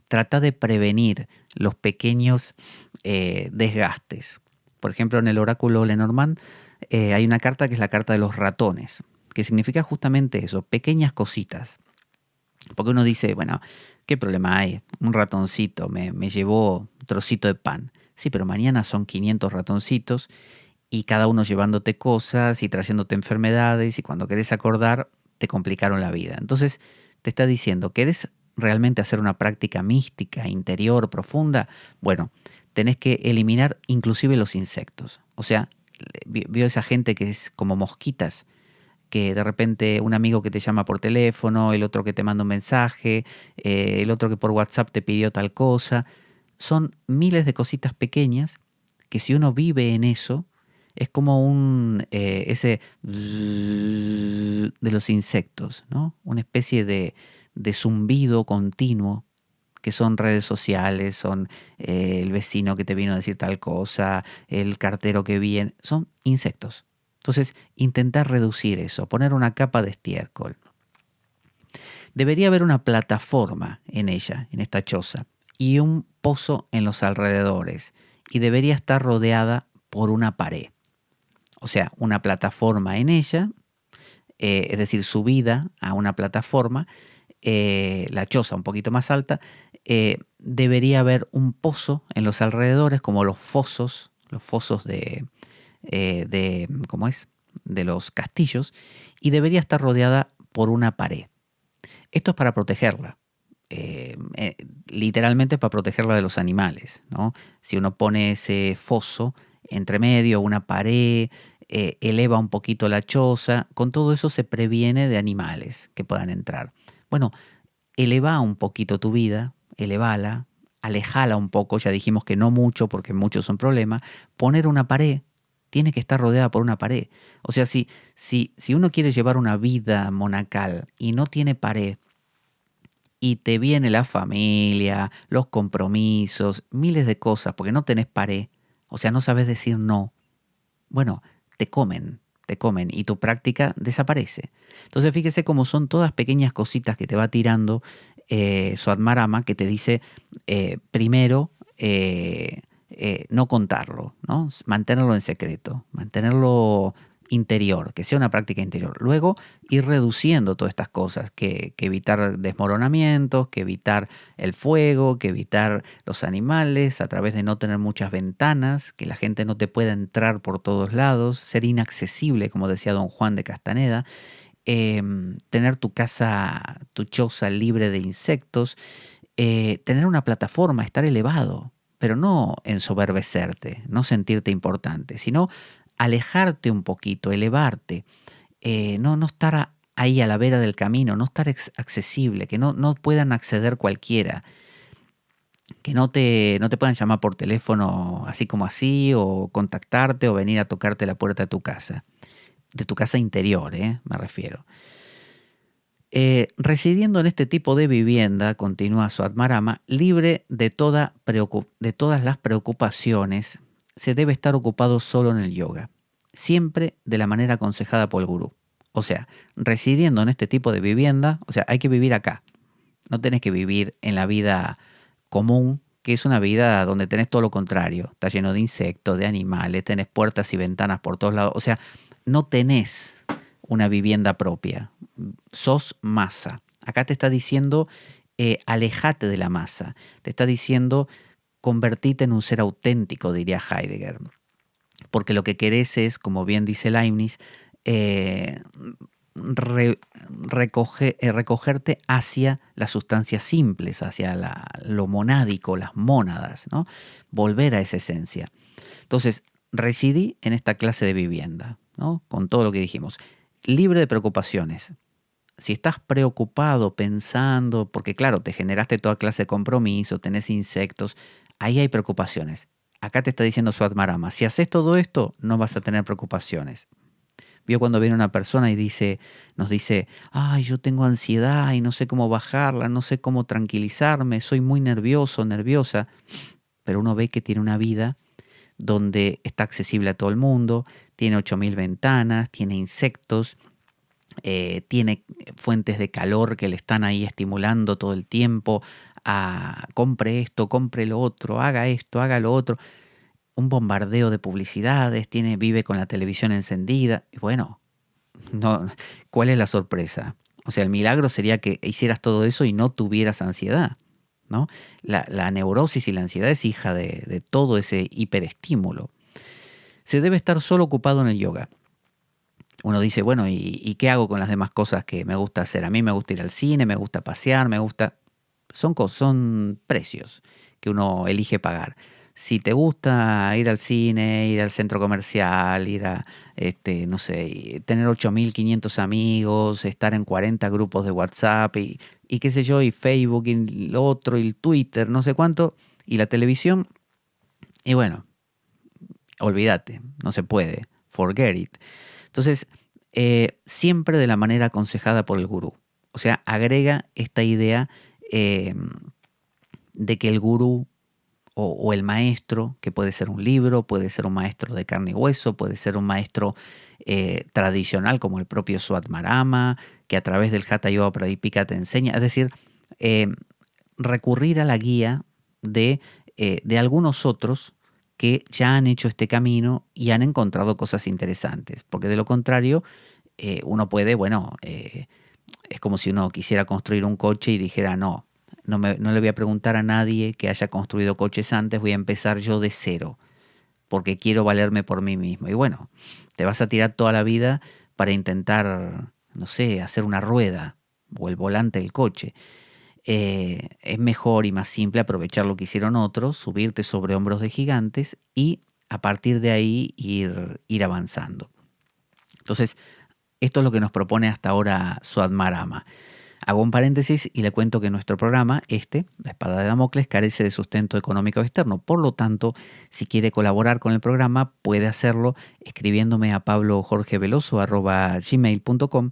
trata de prevenir los pequeños desgastes. Por ejemplo, en el oráculo Lenormand hay una carta que es la carta de los ratones, que significa justamente eso, pequeñas cositas. Porque uno dice, bueno, ¿qué problema hay? Un ratoncito me llevó un trocito de pan. Sí, pero mañana son 500 ratoncitos y cada uno llevándote cosas y trayéndote enfermedades y cuando querés acordar te complicaron la vida. Entonces te está diciendo, ¿querés realmente hacer una práctica mística, interior, profunda? Bueno, tenés que eliminar inclusive los insectos. O sea, vio esa gente que es como mosquitas, que de repente un amigo que te llama por teléfono, el otro que te manda un mensaje, el otro que por WhatsApp te pidió tal cosa. Son miles de cositas pequeñas que si uno vive en eso, es como ese de los insectos, ¿no? Una especie de zumbido continuo que son redes sociales, son el vecino que te vino a decir tal cosa, el cartero que viene, son insectos. Entonces, intentar reducir eso, poner una capa de estiércol. Debería haber una plataforma en ella, en esta choza, y un pozo en los alrededores, y debería estar rodeada por una pared. O sea, una plataforma en ella, es decir, subida a una plataforma, la choza un poquito más alta, debería haber un pozo en los alrededores, como los fosos ¿cómo es? De los castillos, y debería estar rodeada por una pared. Esto es para protegerla. Literalmente para protegerla de los animales, ¿no? Si uno pone ese foso entre medio, una pared, eleva un poquito la choza, con todo eso se previene de animales que puedan entrar. Bueno, eleva un poquito tu vida, elevala, alejala un poco, ya dijimos que no mucho porque muchos son problemas, poner una pared, tiene que estar rodeada por una pared. O sea, si uno quiere llevar una vida monacal y no tiene pared, y te viene la familia, los compromisos, miles de cosas, porque no tenés pared, o sea, no sabes decir no. Bueno, te comen y tu práctica desaparece. Entonces fíjese cómo son todas pequeñas cositas que te va tirando Swadharma, que te dice primero no contarlo, ¿no? Mantenerlo en secreto, mantenerlo interior, que sea una práctica interior. Luego ir reduciendo todas estas cosas, que evitar desmoronamientos, que evitar el fuego, que evitar los animales a través de no tener muchas ventanas, que la gente no te pueda entrar por todos lados, ser inaccesible, como decía don Juan de Castaneda, tener tu casa, tu choza libre de insectos, tener una plataforma, estar elevado, pero no ensoberbecerte, no sentirte importante, sino alejarte un poquito, elevarte, no estar ahí a la vera del camino, no estar accesible, que no puedan acceder cualquiera, que no te puedan llamar por teléfono así como así, o contactarte, o venir a tocarte la puerta de tu casa interior, me refiero. Residiendo en este tipo de vivienda, continúa Swadharma, libre de todas las preocupaciones, se debe estar ocupado solo en el yoga, siempre de la manera aconsejada por el gurú. O sea, residiendo en este tipo de vivienda, o sea, hay que vivir acá. No tenés que vivir en la vida común, que es una vida donde tenés todo lo contrario. Está lleno de insectos, de animales, tenés puertas y ventanas por todos lados. O sea, no tenés una vivienda propia. Sos masa. Acá te está diciendo, alejate de la masa. Te está diciendo, convertite en un ser auténtico, diría Heidegger. Porque lo que querés es, como bien dice Leibniz, recogerte hacia las sustancias simples, hacia lo monádico, las mónadas, ¿no? Volver a esa esencia. Entonces, residí en esta clase de vivienda, ¿no? Con todo lo que dijimos. Libre de preocupaciones. Si estás preocupado, pensando, porque claro, te generaste toda clase de compromiso, tenés insectos, ahí hay preocupaciones. Acá te está diciendo Swadharma, si haces todo esto, no vas a tener preocupaciones. Vio cuando viene una persona y nos dice, ay, yo tengo ansiedad y no sé cómo bajarla, no sé cómo tranquilizarme, soy muy nervioso, nerviosa. Pero uno ve que tiene una vida donde está accesible a todo el mundo, tiene 8000 ventanas, tiene insectos, tiene fuentes de calor que le están ahí estimulando todo el tiempo a compre esto, compre lo otro, haga esto, haga lo otro. Un bombardeo de publicidades, vive con la televisión encendida. Y bueno, no, ¿cuál es la sorpresa? O sea, el milagro sería que hicieras todo eso y no tuvieras ansiedad, ¿no? La neurosis y la ansiedad es hija de todo ese hiperestímulo. Se debe estar solo ocupado en el yoga. Uno dice, bueno, ¿y qué hago con las demás cosas que me gusta hacer? A mí me gusta ir al cine, me gusta pasear, son precios que uno elige pagar. Si te gusta ir al cine, ir al centro comercial, ir a, no sé, tener 8500 amigos, estar en 40 grupos de WhatsApp y qué sé yo, y Facebook, y lo otro, y el Twitter, no sé cuánto, y la televisión, y bueno, olvídate, no se puede, forget it. Entonces, siempre de la manera aconsejada por el gurú. O sea, agrega esta idea de que el gurú o el maestro, que puede ser un libro, puede ser un maestro de carne y hueso, puede ser un maestro tradicional como el propio Swadharma, que a través del Hatha Yoga Pradipika te enseña, es decir, recurrir a la guía de algunos otros que ya han hecho este camino y han encontrado cosas interesantes, porque de lo contrario uno puede, es como si uno quisiera construir un coche y dijera no le voy a preguntar a nadie que haya construido coches antes, voy a empezar yo de cero, porque quiero valerme por mí mismo. Y bueno, te vas a tirar toda la vida para intentar, no sé, hacer una rueda o el volante del coche. Es mejor y más simple aprovechar lo que hicieron otros, subirte sobre hombros de gigantes y a partir de ahí ir avanzando. Entonces, esto es lo que nos propone hasta ahora Swadharma. Hago un paréntesis y le cuento que nuestro programa, la Espada de Damocles, carece de sustento económico externo. Por lo tanto, si quiere colaborar con el programa, puede hacerlo escribiéndome a pablojorgeveloso@gmail.com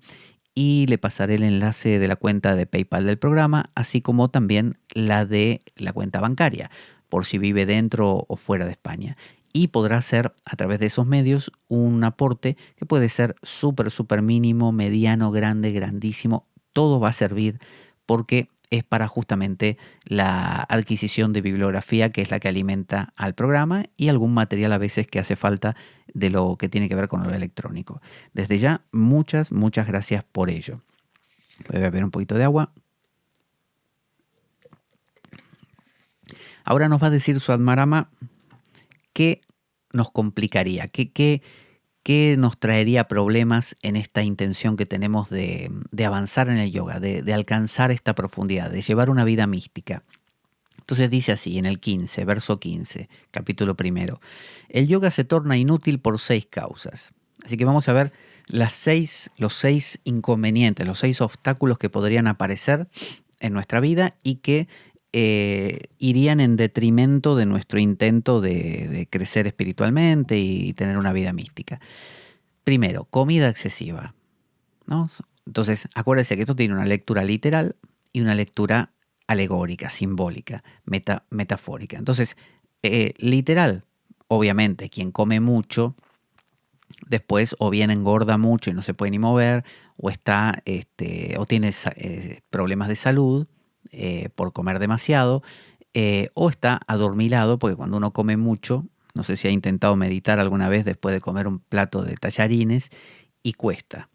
y le pasaré el enlace de la cuenta de PayPal del programa, así como también la de la cuenta bancaria, por si vive dentro o fuera de España. Y podrá hacer a través de esos medios un aporte que puede ser súper mínimo, mediano, grande, grandísimo. Todo va a servir porque es para justamente la adquisición de bibliografía, que es la que alimenta al programa, y algún material a veces que hace falta de lo que tiene que ver con lo electrónico. Desde ya, muchas gracias por ello. Voy a beber un poquito de agua. Ahora nos va a decir Suadmarama qué nos complicaría, qué nos traería problemas en esta intención que tenemos de avanzar en el yoga, de alcanzar esta profundidad, de llevar una vida mística. Entonces dice así en el 15, verso 15, capítulo primero. El yoga se torna inútil por 6 causas. Así que vamos a ver los 6 inconvenientes, los 6 obstáculos que podrían aparecer en nuestra vida y que irían en detrimento de nuestro intento de crecer espiritualmente y tener una vida mística. Primero, comida excesiva, ¿no? Entonces, acuérdense que esto tiene una lectura literal y una lectura alegórica, simbólica, metafórica. Entonces, literal, obviamente, quien come mucho, después o bien engorda mucho y no se puede ni mover, o está, o tiene problemas de salud por comer demasiado, o está adormilado, porque cuando uno come mucho, no sé si ha intentado meditar alguna vez después de comer un plato de tallarines, y cuesta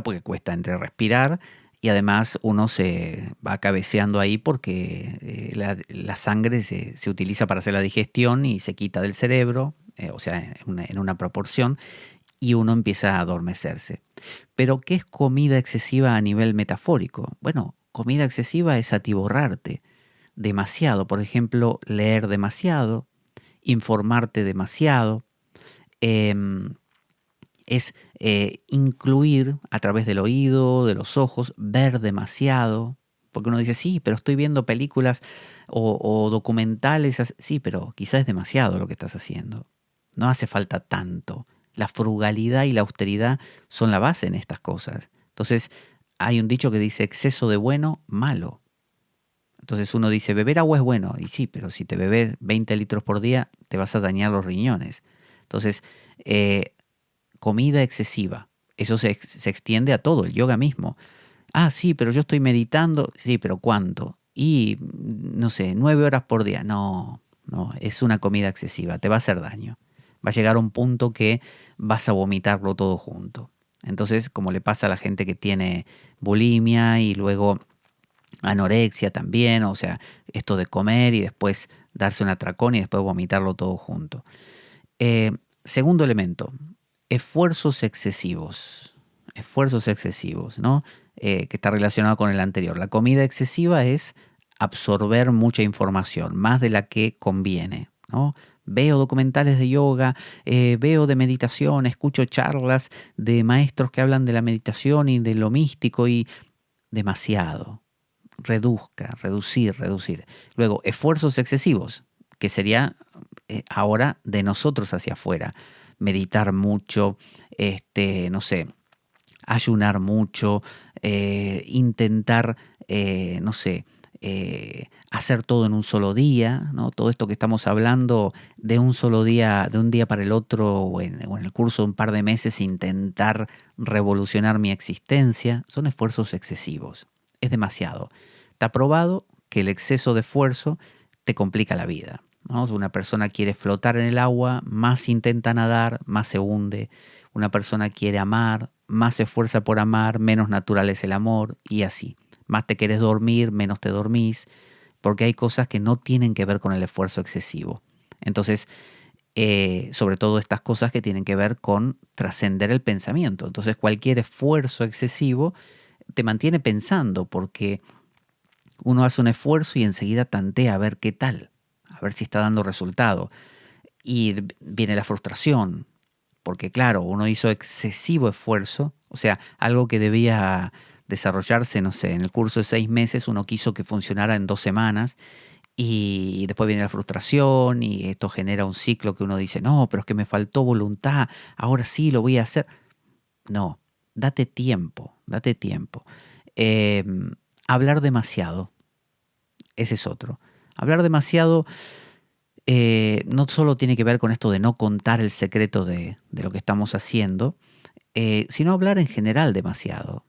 porque cuesta entre respirar y además uno se va cabeceando ahí porque la sangre se utiliza para hacer la digestión y se quita del cerebro, o sea, en una proporción, y uno empieza a adormecerse. Pero, ¿qué es comida excesiva a nivel metafórico? Bueno, comida excesiva es atiborrarte demasiado. Por ejemplo, leer demasiado, informarte demasiado, es incluir a través del oído, de los ojos, ver demasiado. Porque uno dice, sí, pero estoy viendo películas o documentales. Sí, pero quizás es demasiado lo que estás haciendo. No hace falta tanto. La frugalidad y la austeridad son la base en estas cosas. Entonces, hay un dicho que dice exceso de bueno, malo. Entonces uno dice, beber agua es bueno. Y sí, pero si te bebes 20 litros por día, te vas a dañar los riñones. Entonces, comida excesiva. Eso se extiende a todo, el yoga mismo. Ah, sí, pero yo estoy meditando. Sí, pero ¿cuánto? Y, no sé, 9 horas por día. No, es una comida excesiva, te va a hacer daño. Va a llegar a un punto que vas a vomitarlo todo junto. Entonces, como le pasa a la gente que tiene bulimia y luego anorexia también, o sea, esto de comer y después darse un atracón y después vomitarlo todo junto. Segundo elemento, esfuerzos excesivos, ¿no? Que está relacionado con el anterior. La comida excesiva es absorber mucha información, más de la que conviene, ¿no? Veo documentales de yoga, veo de meditación, escucho charlas de maestros que hablan de la meditación y de lo místico y demasiado. Reducir. Luego, esfuerzos excesivos, que sería ahora de nosotros hacia afuera. Meditar mucho, no sé, ayunar mucho, intentar, no sé, hacer todo en un solo día, ¿no? Todo esto que estamos hablando de un solo día, de un día para el otro, o en el curso de un par de meses, intentar revolucionar mi existencia, son esfuerzos excesivos. Es demasiado. Está probado que el exceso de esfuerzo te complica la vida, ¿no? Si una persona quiere flotar en el agua, más intenta nadar, más se hunde. Una persona quiere amar, más se esfuerza por amar, menos natural es el amor, y así. Más te querés dormir, menos te dormís, porque hay cosas que no tienen que ver con el esfuerzo excesivo. Entonces, sobre todo estas cosas que tienen que ver con trascender el pensamiento. Entonces, cualquier esfuerzo excesivo te mantiene pensando, porque uno hace un esfuerzo y enseguida tantea a ver qué tal, a ver si está dando resultado. Y viene la frustración, porque claro, uno hizo excesivo esfuerzo, o sea, algo que debía desarrollarse, no sé, en el curso de 6 meses, uno quiso que funcionara en 2 semanas, y después viene la frustración y esto genera un ciclo que uno dice, no, pero es que me faltó voluntad, ahora sí lo voy a hacer. No, date tiempo, Date tiempo. Eh, Hablar demasiado, ese es otro. Hablar demasiado no solo tiene que ver con esto de no contar el secreto de lo que estamos haciendo, sino hablar en general demasiado.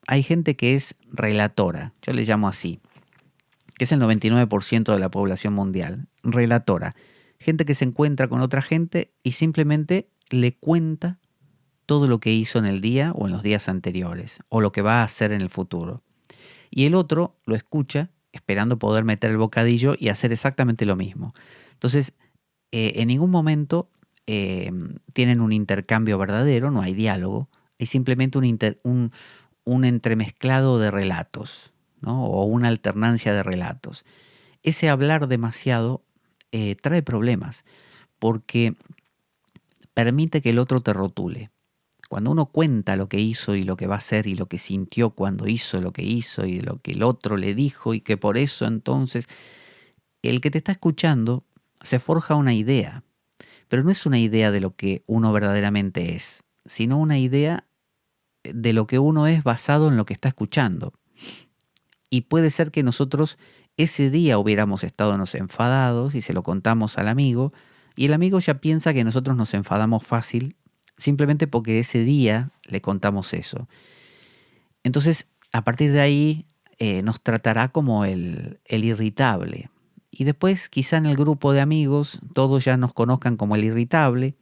Hay gente que es relatora, yo le llamo así, que es el 99% de la población mundial, relatora. Gente que se encuentra con otra gente y simplemente le cuenta todo lo que hizo en el día o en los días anteriores, o lo que va a hacer en el futuro. Y el otro lo escucha esperando poder meter el bocadillo y hacer exactamente lo mismo. Entonces, en ningún momento tienen un intercambio verdadero, no hay diálogo, hay simplemente un entremezclado de relatos, ¿no? O una alternancia de relatos. Ese hablar demasiado trae problemas porque permite que el otro te rotule. Cuando uno cuenta lo que hizo y lo que va a hacer y lo que sintió cuando hizo lo que hizo y lo que el otro le dijo y que por eso entonces el que te está escuchando se forja una idea, pero no es una idea de lo que uno verdaderamente es, sino una idea de lo que uno es basado en lo que está escuchando. Y puede ser que nosotros ese día hubiéramos estado nos enfadados y se lo contamos al amigo y el amigo ya piensa que nosotros nos enfadamos fácil simplemente porque ese día le contamos eso. Entonces, a partir de ahí, nos tratará como el irritable. Y después, quizá en el grupo de amigos, todos ya nos conozcan como el irritable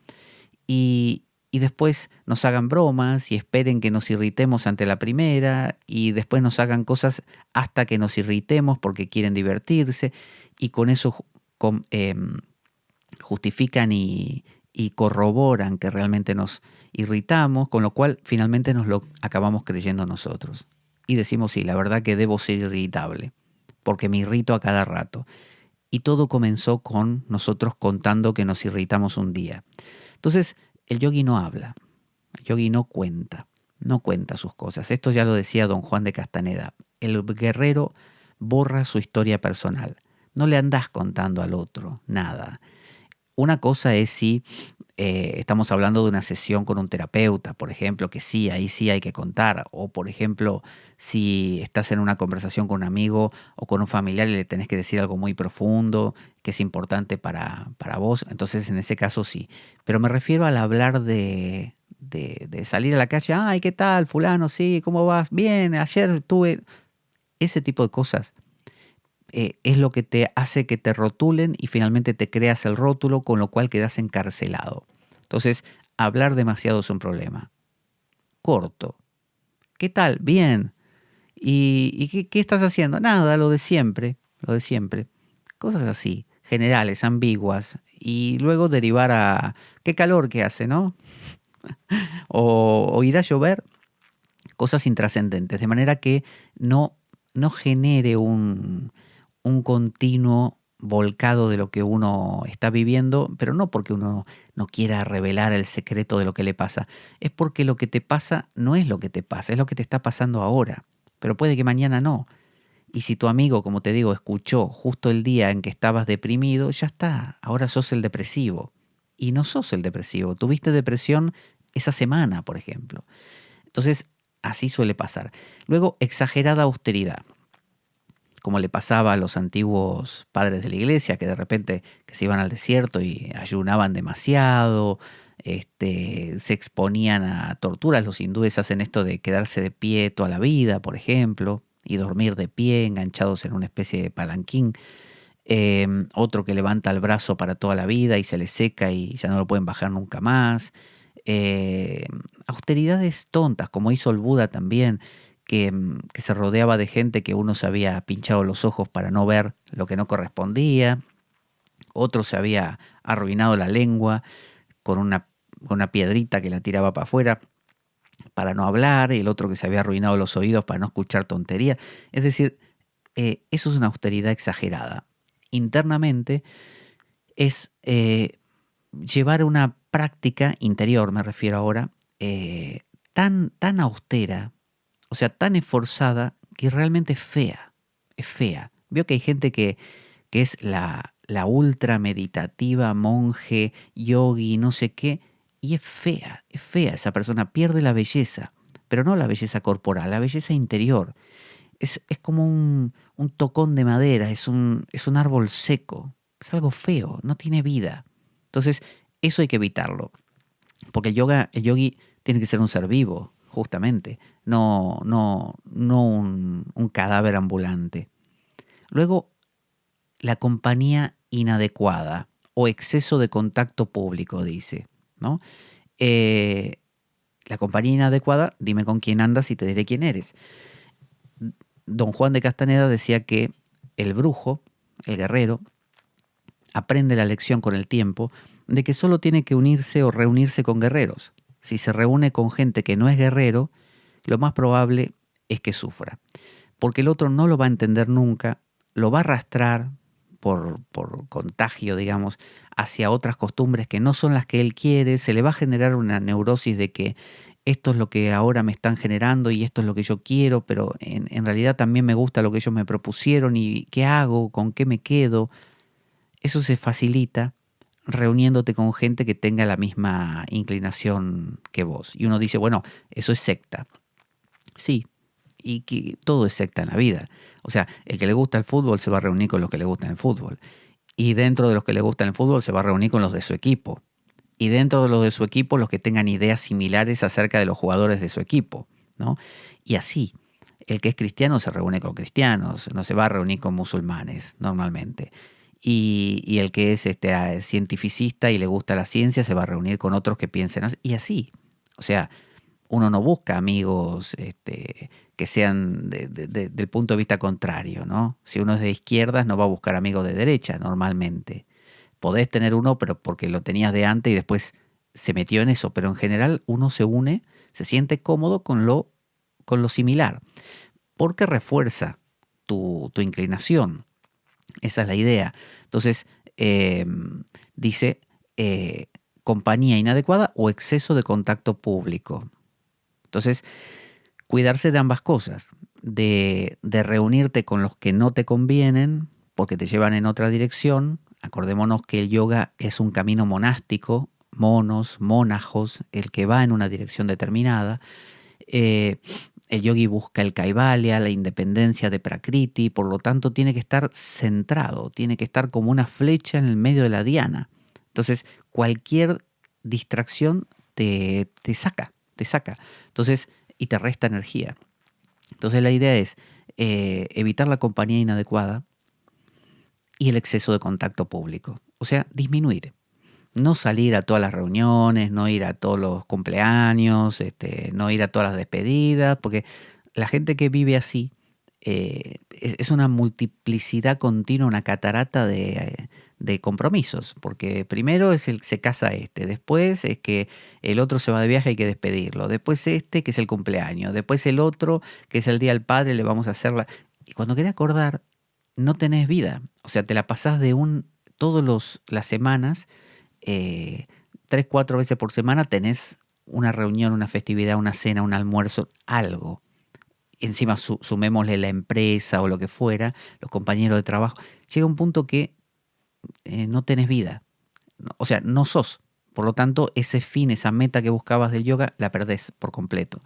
y después nos hagan bromas y esperen que nos irritemos ante la primera y después nos hagan cosas hasta que nos irritemos porque quieren divertirse y con eso justifican y corroboran que realmente nos irritamos, con lo cual finalmente nos lo acabamos creyendo nosotros. Y decimos, sí, la verdad que debo ser irritable, porque me irrito a cada rato. Y todo comenzó con nosotros contando que nos irritamos un día. Entonces, el yogi no habla, el yogi no cuenta sus cosas. Esto ya lo decía don Juan de Castaneda. El guerrero borra su historia personal. No le andás contando al otro nada. Una cosa es si estamos hablando de una sesión con un terapeuta, por ejemplo, que sí, ahí sí hay que contar. O, por ejemplo, si estás en una conversación con un amigo o con un familiar y le tenés que decir algo muy profundo, que es importante para vos, entonces en ese caso sí. Pero me refiero al hablar de salir a la calle, ay, ¿qué tal, fulano? Sí, ¿cómo vas? Bien, ayer tuve ese tipo de cosas. Es lo que te hace que te rotulen y finalmente te creas el rótulo, con lo cual quedas encarcelado. Entonces, hablar demasiado es un problema. Corto. ¿Qué tal? Bien. ¿Y qué estás haciendo? Nada, lo de siempre, lo de siempre. Cosas así, generales, ambiguas. Y luego derivar a qué calor que hace, ¿no? O irá a llover, cosas intrascendentes. De manera que no genere un continuo volcado de lo que uno está viviendo, pero no porque uno no quiera revelar el secreto de lo que le pasa, es porque lo que te pasa no es lo que te pasa, es lo que te está pasando ahora, pero puede que mañana no. Y si tu amigo, como te digo, escuchó justo el día en que estabas deprimido, ya está, ahora sos el depresivo. Y no sos el depresivo, tuviste depresión esa semana, por ejemplo. Entonces, así suele pasar. Luego, exagerada austeridad, como le pasaba a los antiguos padres de la iglesia, que de repente que se iban al desierto y ayunaban demasiado, se exponían a torturas. Los hindúes hacen esto de quedarse de pie toda la vida, por ejemplo, y dormir de pie, enganchados en una especie de palanquín. Otro que levanta el brazo para toda la vida y se le seca y ya no lo pueden bajar nunca más. Eh, Austeridades tontas, como hizo el Buda también, que se rodeaba de gente que uno se había pinchado los ojos para no ver lo que no correspondía, otro se había arruinado la lengua con una piedrita que la tiraba para afuera para no hablar, y el otro que se había arruinado los oídos para no escuchar tontería. Es decir, eso es una austeridad exagerada. Internamente es llevar una práctica interior, me refiero ahora, tan austera, o sea, tan esforzada, que realmente es fea. Es fea. Veo que hay gente que es la ultra meditativa, monje, yogi, no sé qué, y es fea esa persona, pierde la belleza, pero no la belleza corporal, la belleza interior. Es como un tocón de madera, es un árbol seco, es algo feo, no tiene vida. Entonces, eso hay que evitarlo, porque el yogi tiene que ser un ser vivo, justamente, no un cadáver ambulante. Luego, la compañía inadecuada o exceso de contacto público, dice, ¿no? La compañía inadecuada, dime con quién andas y te diré quién eres. Don Juan de Castaneda decía que el brujo, el guerrero, aprende la lección con el tiempo de que solo tiene que unirse o reunirse con guerreros. Si se reúne con gente que no es guerrero, lo más probable es que sufra, porque el otro no lo va a entender nunca, lo va a arrastrar por contagio, digamos, hacia otras costumbres que no son las que él quiere, se le va a generar una neurosis de que esto es lo que ahora me están generando y esto es lo que yo quiero, pero en realidad también me gusta lo que ellos me propusieron y ¿qué hago? ¿Con qué me quedo? Eso se facilita reuniéndote con gente que tenga la misma inclinación que vos. Y uno dice, bueno, eso es secta. Sí, y que todo es secta en la vida. O sea, el que le gusta el fútbol se va a reunir con los que le gustan el fútbol. Y dentro de los que le gustan el fútbol se va a reunir con los de su equipo. Y dentro de los de su equipo, los que tengan ideas similares acerca de los jugadores de su equipo, ¿no? Y así, el que es cristiano se reúne con cristianos, no se va a reunir con musulmanes normalmente. Y el que es cientificista y le gusta la ciencia se va a reunir con otros que piensen así. Y así, o sea, uno no busca amigos que sean del punto de vista contrario, ¿no? Si uno es de izquierdas, no va a buscar amigos de derecha normalmente. Podés tener uno, pero porque lo tenías de antes y después se metió en eso. Pero en general uno se une, se siente cómodo con lo similar, porque refuerza tu inclinación. Esa es la idea. Entonces, dice compañía inadecuada o exceso de contacto público. Entonces, cuidarse de ambas cosas, de reunirte con los que no te convienen porque te llevan en otra dirección. Acordémonos que el yoga es un camino monástico, monos, monajos, el que va en una dirección determinada. El yogi busca el kaivalya, la independencia de Prakriti, por lo tanto tiene que estar centrado, tiene que estar como una flecha en el medio de la diana. Entonces, cualquier distracción te saca. Entonces, y te resta energía. Entonces, la idea es evitar la compañía inadecuada y el exceso de contacto público. O sea, disminuir. No salir a todas las reuniones, no ir a todos los cumpleaños, no ir a todas las despedidas, porque la gente que vive así es una multiplicidad continua, una catarata de compromisos, porque primero se casa después es que el otro se va de viaje, hay que despedirlo, después que es el cumpleaños, después el otro que es el Día del Padre, le vamos a hacerla. Y cuando querés acordar, no tenés vida, o sea, te la pasás todas las semanas, 3-4 veces por semana tenés una reunión, una festividad, una cena, un almuerzo, algo. Encima sumémosle la empresa o lo que fuera, los compañeros de trabajo. Llega un punto que no tenés vida. O sea, no sos. Por lo tanto, ese fin, esa meta que buscabas del yoga, la perdés por completo.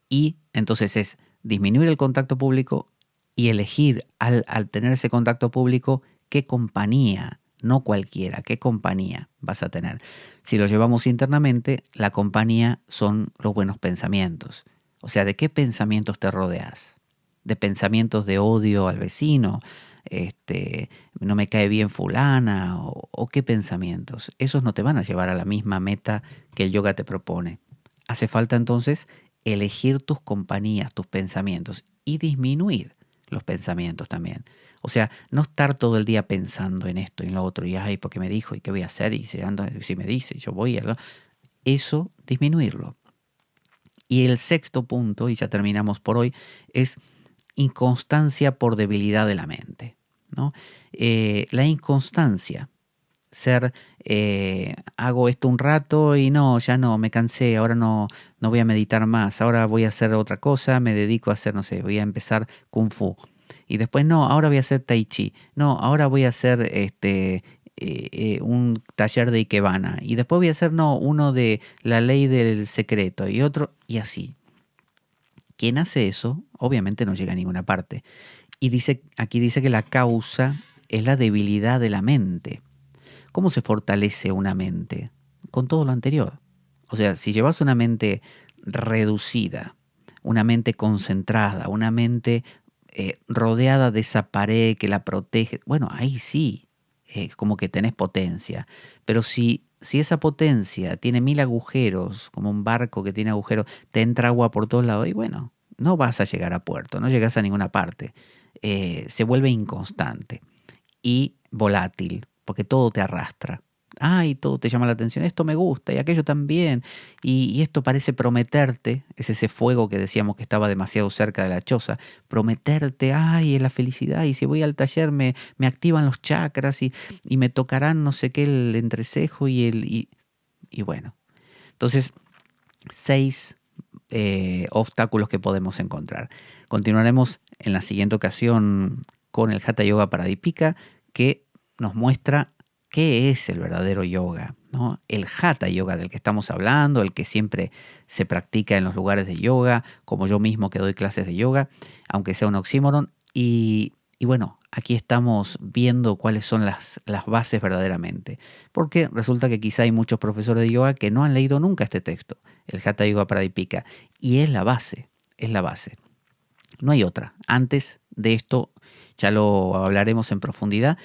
Y entonces es disminuir el contacto público y elegir al tener ese contacto público qué compañía, no cualquiera, qué compañía vas a tener. Si lo llevamos internamente, la compañía son los buenos pensamientos. O sea, ¿de qué pensamientos te rodeas? ¿De pensamientos de odio al vecino? ¿No me cae bien fulana? ¿O qué pensamientos? Esos no te van a llevar a la misma meta que el yoga te propone. Hace falta entonces elegir tus compañías, tus pensamientos y disminuir los pensamientos también. O sea, no estar todo el día pensando en esto y en lo otro, y ay, porque me dijo, y qué voy a hacer, y si me dice, yo voy a... Eso, disminuirlo. Y el sexto punto, y ya terminamos por hoy, es inconstancia por debilidad de la mente, ¿no? La inconstancia, hago esto un rato y no, ya no, me cansé, ahora no voy a meditar más, ahora voy a hacer otra cosa, me dedico a hacer, no sé, voy a empezar Kung Fu. Y después no, ahora voy a hacer Tai Chi. No, ahora voy a hacer un taller de Ikebana, y después voy a hacer uno de la ley del secreto y otro, y así. Quien hace eso, obviamente no llega a ninguna parte. Y aquí dice que la causa es la debilidad de la mente. ¿Cómo se fortalece una mente? Con todo lo anterior. O sea, si llevas una mente reducida, una mente concentrada, una mente rodeada de esa pared que la protege, bueno, ahí sí, como que tenés potencia. Pero si esa potencia tiene 1000 agujeros, como un barco que tiene agujeros, te entra agua por todos lados, y bueno, no vas a llegar a puerto, no llegas a ninguna parte. Se vuelve inconstante y volátil, porque todo te arrastra. Y todo te llama la atención, esto me gusta y aquello también, y esto parece prometerte, es ese fuego que decíamos que estaba demasiado cerca de la choza, prometerte, es la felicidad, y si voy al taller me activan los chakras y me tocarán no sé qué el entrecejo y bueno. Entonces, 6 obstáculos que podemos encontrar. Continuaremos en la siguiente ocasión con el Hatha Yoga Pradipika, que nos muestra qué es el verdadero yoga, ¿no? El Hatha Yoga del que estamos hablando, el que siempre se practica en los lugares de yoga, como yo mismo que doy clases de yoga, aunque sea un oxímoron. Y bueno, aquí estamos viendo cuáles son las bases verdaderamente. Porque resulta que quizá hay muchos profesores de yoga que no han leído nunca este texto, el Hatha Yoga Pradipika, y es la base, es la base. No hay otra. Antes de esto ya lo hablaremos en profundidad,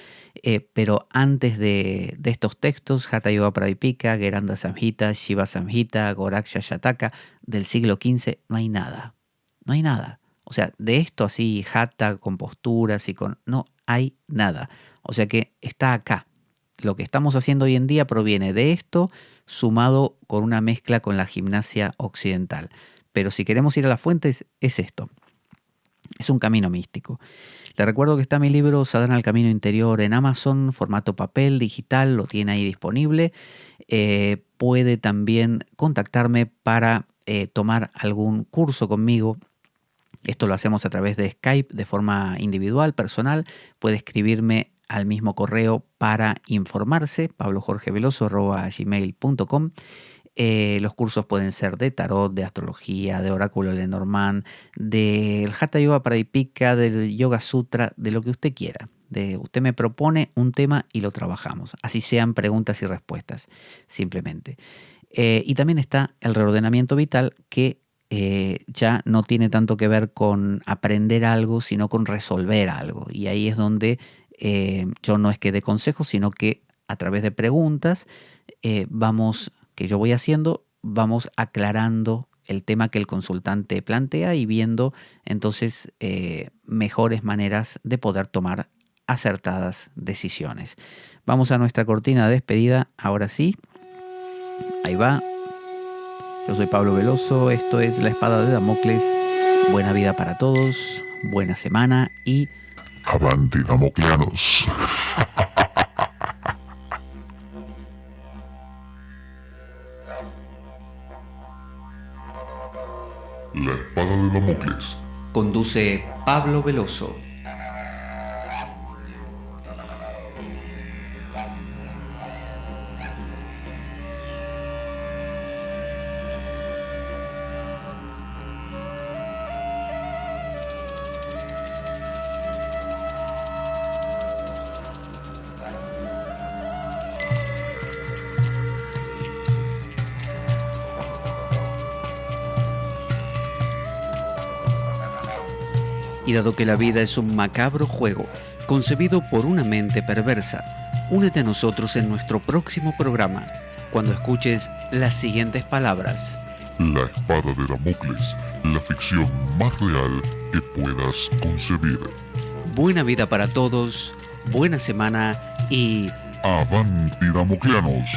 pero antes de estos textos, Hatha Yoga Pradipika, Gheranda Samhita, Shiva Samhita, Goraksha Shataka, del siglo XV, no hay nada. No hay nada. O sea, de esto así, Hatha, con posturas y con... No hay nada. O sea que está acá. Lo que estamos haciendo hoy en día proviene de esto, sumado con una mezcla con la gimnasia occidental. Pero si queremos ir a las fuentes, es esto. Es un camino místico. Le recuerdo que está mi libro Sadhana al Camino Interior en Amazon, formato papel, digital, lo tiene ahí disponible. Puede también contactarme para tomar algún curso conmigo. Esto lo hacemos a través de Skype de forma individual, personal. Puede escribirme al mismo correo para informarse, pablojorgeveloso@gmail.com. Los cursos pueden ser de tarot, de astrología, de oráculo de Lenormand, del Hatha Yoga Pradipika, del Yoga Sutra, de lo que usted quiera. Usted me propone un tema y lo trabajamos. Así sean preguntas y respuestas, simplemente. Y también está el reordenamiento vital, que ya no tiene tanto que ver con aprender algo, sino con resolver algo. Y ahí es donde yo no es que dé consejos, sino que a través de preguntas que yo voy haciendo, vamos aclarando el tema que el consultante plantea y viendo entonces mejores maneras de poder tomar acertadas decisiones. Vamos a nuestra cortina de despedida, ahora sí. Ahí va. Yo soy Pablo Veloso, esto es La Espada de Damocles. Buena vida para todos, buena semana y... Avanti Damocleanos. La Espada de Damocles. Conduce Pablo Veloso. Y dado que la vida es un macabro juego, concebido por una mente perversa, únete a nosotros en nuestro próximo programa, cuando escuches las siguientes palabras. La Espada de Damocles, la ficción más real que puedas concebir. Buena vida para todos, buena semana y... Avanti Damocleanos.